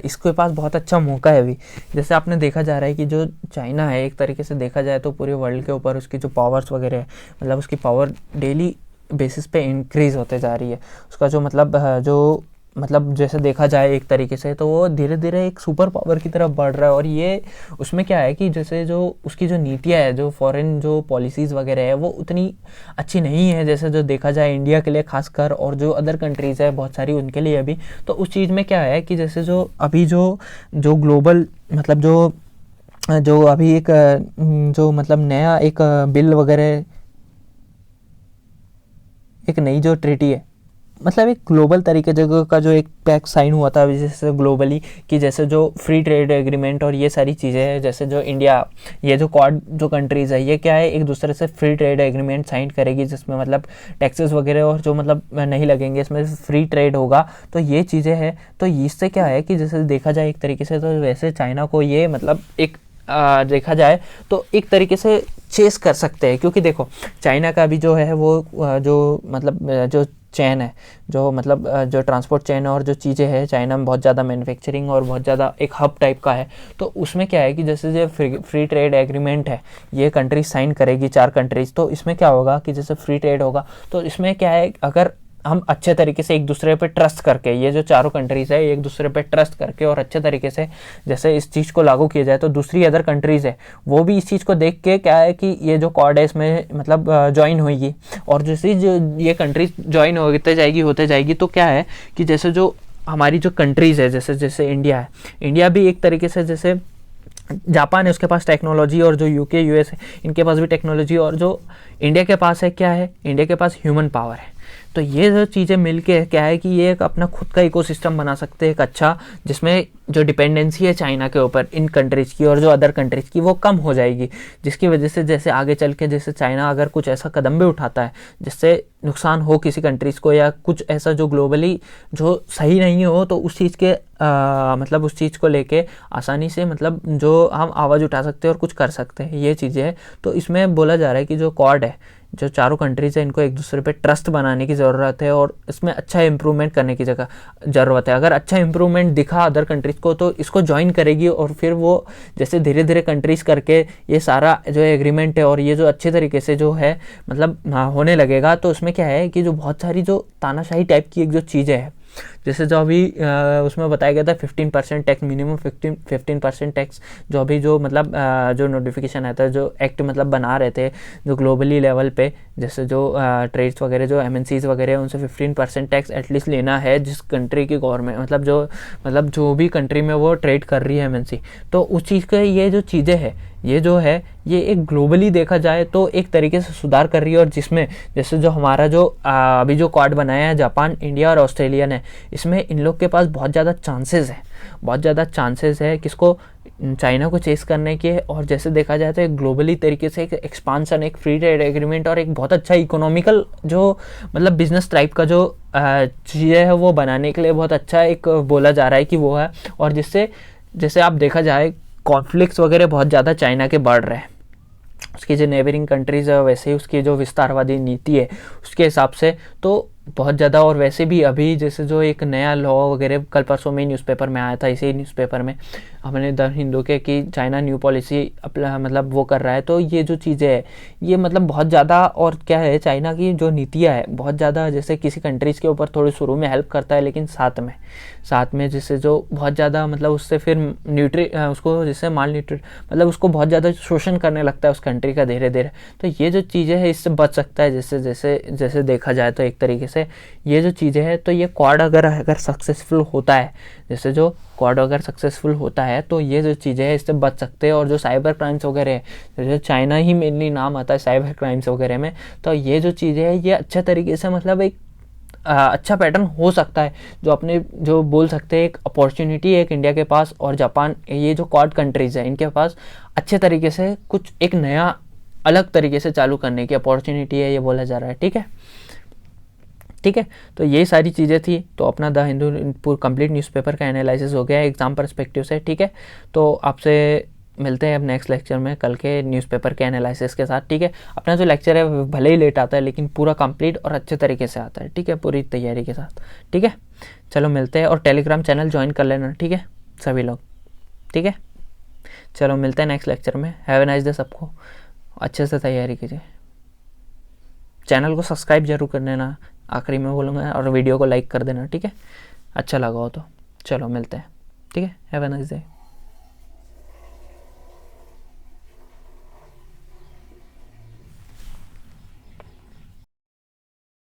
इसके पास बहुत अच्छा मौका है अभी, जैसे आपने देखा जा रहा है कि जो चाइना है, एक तरीके से देखा जाए तो पूरे वर्ल्ड के ऊपर उसकी जो पावर्स वगैरह है, मतलब उसकी पावर डेली बेसिस पे इंक्रीज़ होते जा रही है। उसका जो मतलब जैसे देखा जाए एक तरीके से तो वो धीरे धीरे एक सुपर पावर की तरफ बढ़ रहा है। और ये उसमें क्या है कि जैसे जो उसकी जो नीतियाँ है, जो फॉरेन जो पॉलिसीज़ वगैरह है वो उतनी अच्छी नहीं है, जैसे जो देखा जाए इंडिया के लिए खासकर, और जो अदर कंट्रीज़ है बहुत सारी उनके लिए अभी। तो उस चीज़ में क्या है कि जैसे जो अभी जो ग्लोबल मतलब जो अभी एक जो मतलब नया एक बिल वगैरह, एक नई जो ट्रीटी है, मतलब एक ग्लोबल तरीके का जो एक पैक्ट साइन हुआ था जैसे ग्लोबली, कि जैसे जो फ्री ट्रेड एग्रीमेंट और ये सारी चीज़ें हैं, जैसे जो इंडिया, ये जो क्वाड जो कंट्रीज़ है, ये क्या है एक दूसरे से फ्री ट्रेड एग्रीमेंट साइन करेगी, जिसमें मतलब टैक्सेस वगैरह और जो मतलब नहीं लगेंगे, इसमें फ्री ट्रेड होगा। तो ये चीज़ें हैं। तो इससे क्या है कि जैसे देखा जाए एक तरीके से तो वैसे चाइना को ये मतलब एक देखा जाए तो एक तरीके से चेस कर सकते हैं, क्योंकि देखो चाइना का भी जो है वो जो मतलब जो चैन है, जो मतलब जो ट्रांसपोर्ट चैन और जो चीज़ें हैं, चाइना में बहुत ज़्यादा मैन्युफैक्चरिंग और बहुत ज़्यादा एक हब टाइप का है। तो उसमें क्या है कि जैसे जो फ्री ट्रेड एग्रीमेंट है, ये कंट्रीज साइन करेगी, 4 कंट्रीज। तो इसमें क्या होगा कि जैसे फ्री ट्रेड होगा तो इसमें क्या है, अगर हम अच्छे तरीके से एक दूसरे पे ट्रस्ट करके, ये जो चारों कंट्रीज़ है एक दूसरे पे ट्रस्ट करके और अच्छे तरीके से जैसे इस चीज़ को लागू किया जाए, तो दूसरी अदर कंट्रीज़ है वो भी इस चीज़ को देख के क्या है कि ये जो क्वाड है इसमें मतलब ज्वाइन होगी, और जैसे जो ये कंट्रीज ज्वाइन होते जाएगी तो क्या है कि जैसे जो हमारी जो कंट्रीज़ है, जैसे जैसे इंडिया है, इंडिया भी एक तरीके से, जैसे जापान है उसके पास टेक्नोलॉजी, और जो यूके यूएस है इनके पास भी टेक्नोलॉजी, और जो इंडिया के पास है क्या है, इंडिया के पास ह्यूमन पावर है। तो ये जो चीज़ें मिलके क्या है कि ये एक अपना खुद का इकोसिस्टम बना सकते हैं एक अच्छा, जिसमें जो डिपेंडेंसी है चाइना के ऊपर इन कंट्रीज़ की और जो अदर कंट्रीज़ की वो कम हो जाएगी, जिसकी वजह से जैसे आगे चल के जैसे चाइना अगर कुछ ऐसा कदम भी उठाता है जिससे नुकसान हो किसी कंट्रीज़ को, या कुछ ऐसा जो ग्लोबली जो सही नहीं हो, तो उस चीज़ के मतलब उस चीज़ को लेके आसानी से मतलब जो हम आवाज़ उठा सकते हैं और कुछ कर सकते हैं, ये चीज़ें हैं। तो इसमें बोला जा रहा है कि जो क्वाड है, जो चारों कंट्रीज़ है, इनको एक दूसरे पे ट्रस्ट बनाने की ज़रूरत है और इसमें अच्छा इंप्रूवमेंट करने की ज़रूरत है। अगर अच्छा इंप्रूवमेंट दिखा अदर कंट्रीज़ को तो इसको ज्वाइन करेगी, और फिर वो जैसे धीरे धीरे कंट्रीज़ करके ये सारा जो एग्रीमेंट है और ये जो अच्छे तरीके से जो है मतलब होने लगेगा, तो उसमें क्या है कि जो बहुत सारी जो तानाशाही टाइप की एक जो चीज़ें हैं, जैसे जो अभी उसमें बताया गया था 15% टैक्स, मिनिमम 15% टैक्स, जो अभी जो मतलब जो नोटिफिकेशन आया था, जो एक्ट मतलब बना रहे थे जो ग्लोबली लेवल पे, जैसे जो ट्रेड्स वगैरह जो एमएनसीज वगैरह उनसे 15% टैक्स एटलीस्ट लेना है जिस कंट्री की गवर्नमेंट, मतलब जो भी कंट्री में वो ट्रेड कर रही है एमएनसी, तो उस चीज़ के ये जो चीज़ें हैं ये जो है ये एक ग्लोबली देखा जाए तो एक तरीके से सुधार कर रही है। और जिसमें जैसे जो हमारा जो अभी जो क्वाड बनाया है जापान, इंडिया और ऑस्ट्रेलिया ने, इसमें इन लोग के पास बहुत ज़्यादा चांसेस है किसको, चाइना को चेस करने के। और जैसे देखा जाए तो एक ग्लोबली तरीके से एक एक्सपांसन, एक फ्री ट्रेड एग्रीमेंट और एक बहुत अच्छा इकोनॉमिकल जो मतलब बिजनेस टाइप का जो चीज़ें है वो बनाने के लिए बहुत अच्छा एक बोला जा रहा है कि वो है। और जिससे जैसे आप देखा जाए कॉन्फ्लिक्ट्स वगैरह बहुत ज़्यादा चाइना के बढ़ रहे हैं, उसकी जो नेबरिंग कंट्रीज़ है वैसे ही उसकी जो विस्तारवादी नीति है उसके हिसाब से तो बहुत ज़्यादा। और वैसे भी अभी जैसे जो एक नया लॉ वगैरह कल परसों में न्यूज़पेपर में आया था, इसी न्यूज़पेपर में हमने द हिंदू के कि चाइना न्यू पॉलिसी अपना मतलब वो कर रहा है। तो ये जो चीज़ें है ये मतलब बहुत ज़्यादा, और क्या है चाइना की जो नीतियाँ है बहुत ज़्यादा जैसे किसी कंट्रीज़ के ऊपर थोड़ी शुरू में हेल्प करता है, लेकिन साथ में जैसे जो बहुत ज़्यादा मतलब उससे फिर उसको जैसे माल न्यूट्री मतलब उसको बहुत ज़्यादा शोषण करने लगता है उस कंट्री का धीरे धीरे। तो ये जो चीज़ें हैं इससे बच सकता है। जैसे देखा जाए तो एक तरीके से ये जो चीज़ें हैं, तो ये क्वाड अगर सक्सेसफुल होता है, जैसे जो क्वाड अगर सक्सेसफुल होता है तो ये जो चीज़ें हैं इससे बच सकते हैं। और जो साइबर क्राइम्स वगैरह है, जैसे चाइना ही मेनली नाम आता है साइबर क्राइम्स वगैरह में, तो ये जो चीज़ें हैं ये अच्छे तरीके से मतलब एक अच्छा पैटर्न हो सकता है, जो अपने जो बोल सकते हैं एक अपॉर्चुनिटी है एक इंडिया के पास और जापान, ये जो क्वाड कंट्रीज़ है इनके पास अच्छे तरीके से कुछ एक नया अलग तरीके से चालू करने की अपॉर्चुनिटी है, ये बोला जा रहा है। ठीक है, तो ये सारी चीज़ें थी। तो अपना द हिंदू पूरा कंप्लीट न्यूज़पेपर का एनालिसिस हो गया है एग्जाम पर्सपेक्टिव से। ठीक है, तो आपसे मिलते हैं अब नेक्स्ट लेक्चर में कल के न्यूज़पेपर के एनालिसिस के साथ। ठीक है, अपना जो लेक्चर है भले ही लेट आता है लेकिन पूरा कंप्लीट और अच्छे तरीके से आता है। ठीक है, पूरी तैयारी के साथ। ठीक है, चलो मिलते हैं, और टेलीग्राम चैनल ज्वाइन कर लेना। ठीक है सभी लोग, ठीक है, चलो मिलते हैं नेक्स्ट लेक्चर में। हैव ए नाइस डे सबको, अच्छे से तैयारी कीजिए, चैनल को सब्सक्राइब जरूर कर देना आखिरी में बोलूँगा, और वीडियो को लाइक कर देना। ठीक है, अच्छा लगा हो तो। चलो मिलते हैं, ठीक है, हैव ए नाइस डे।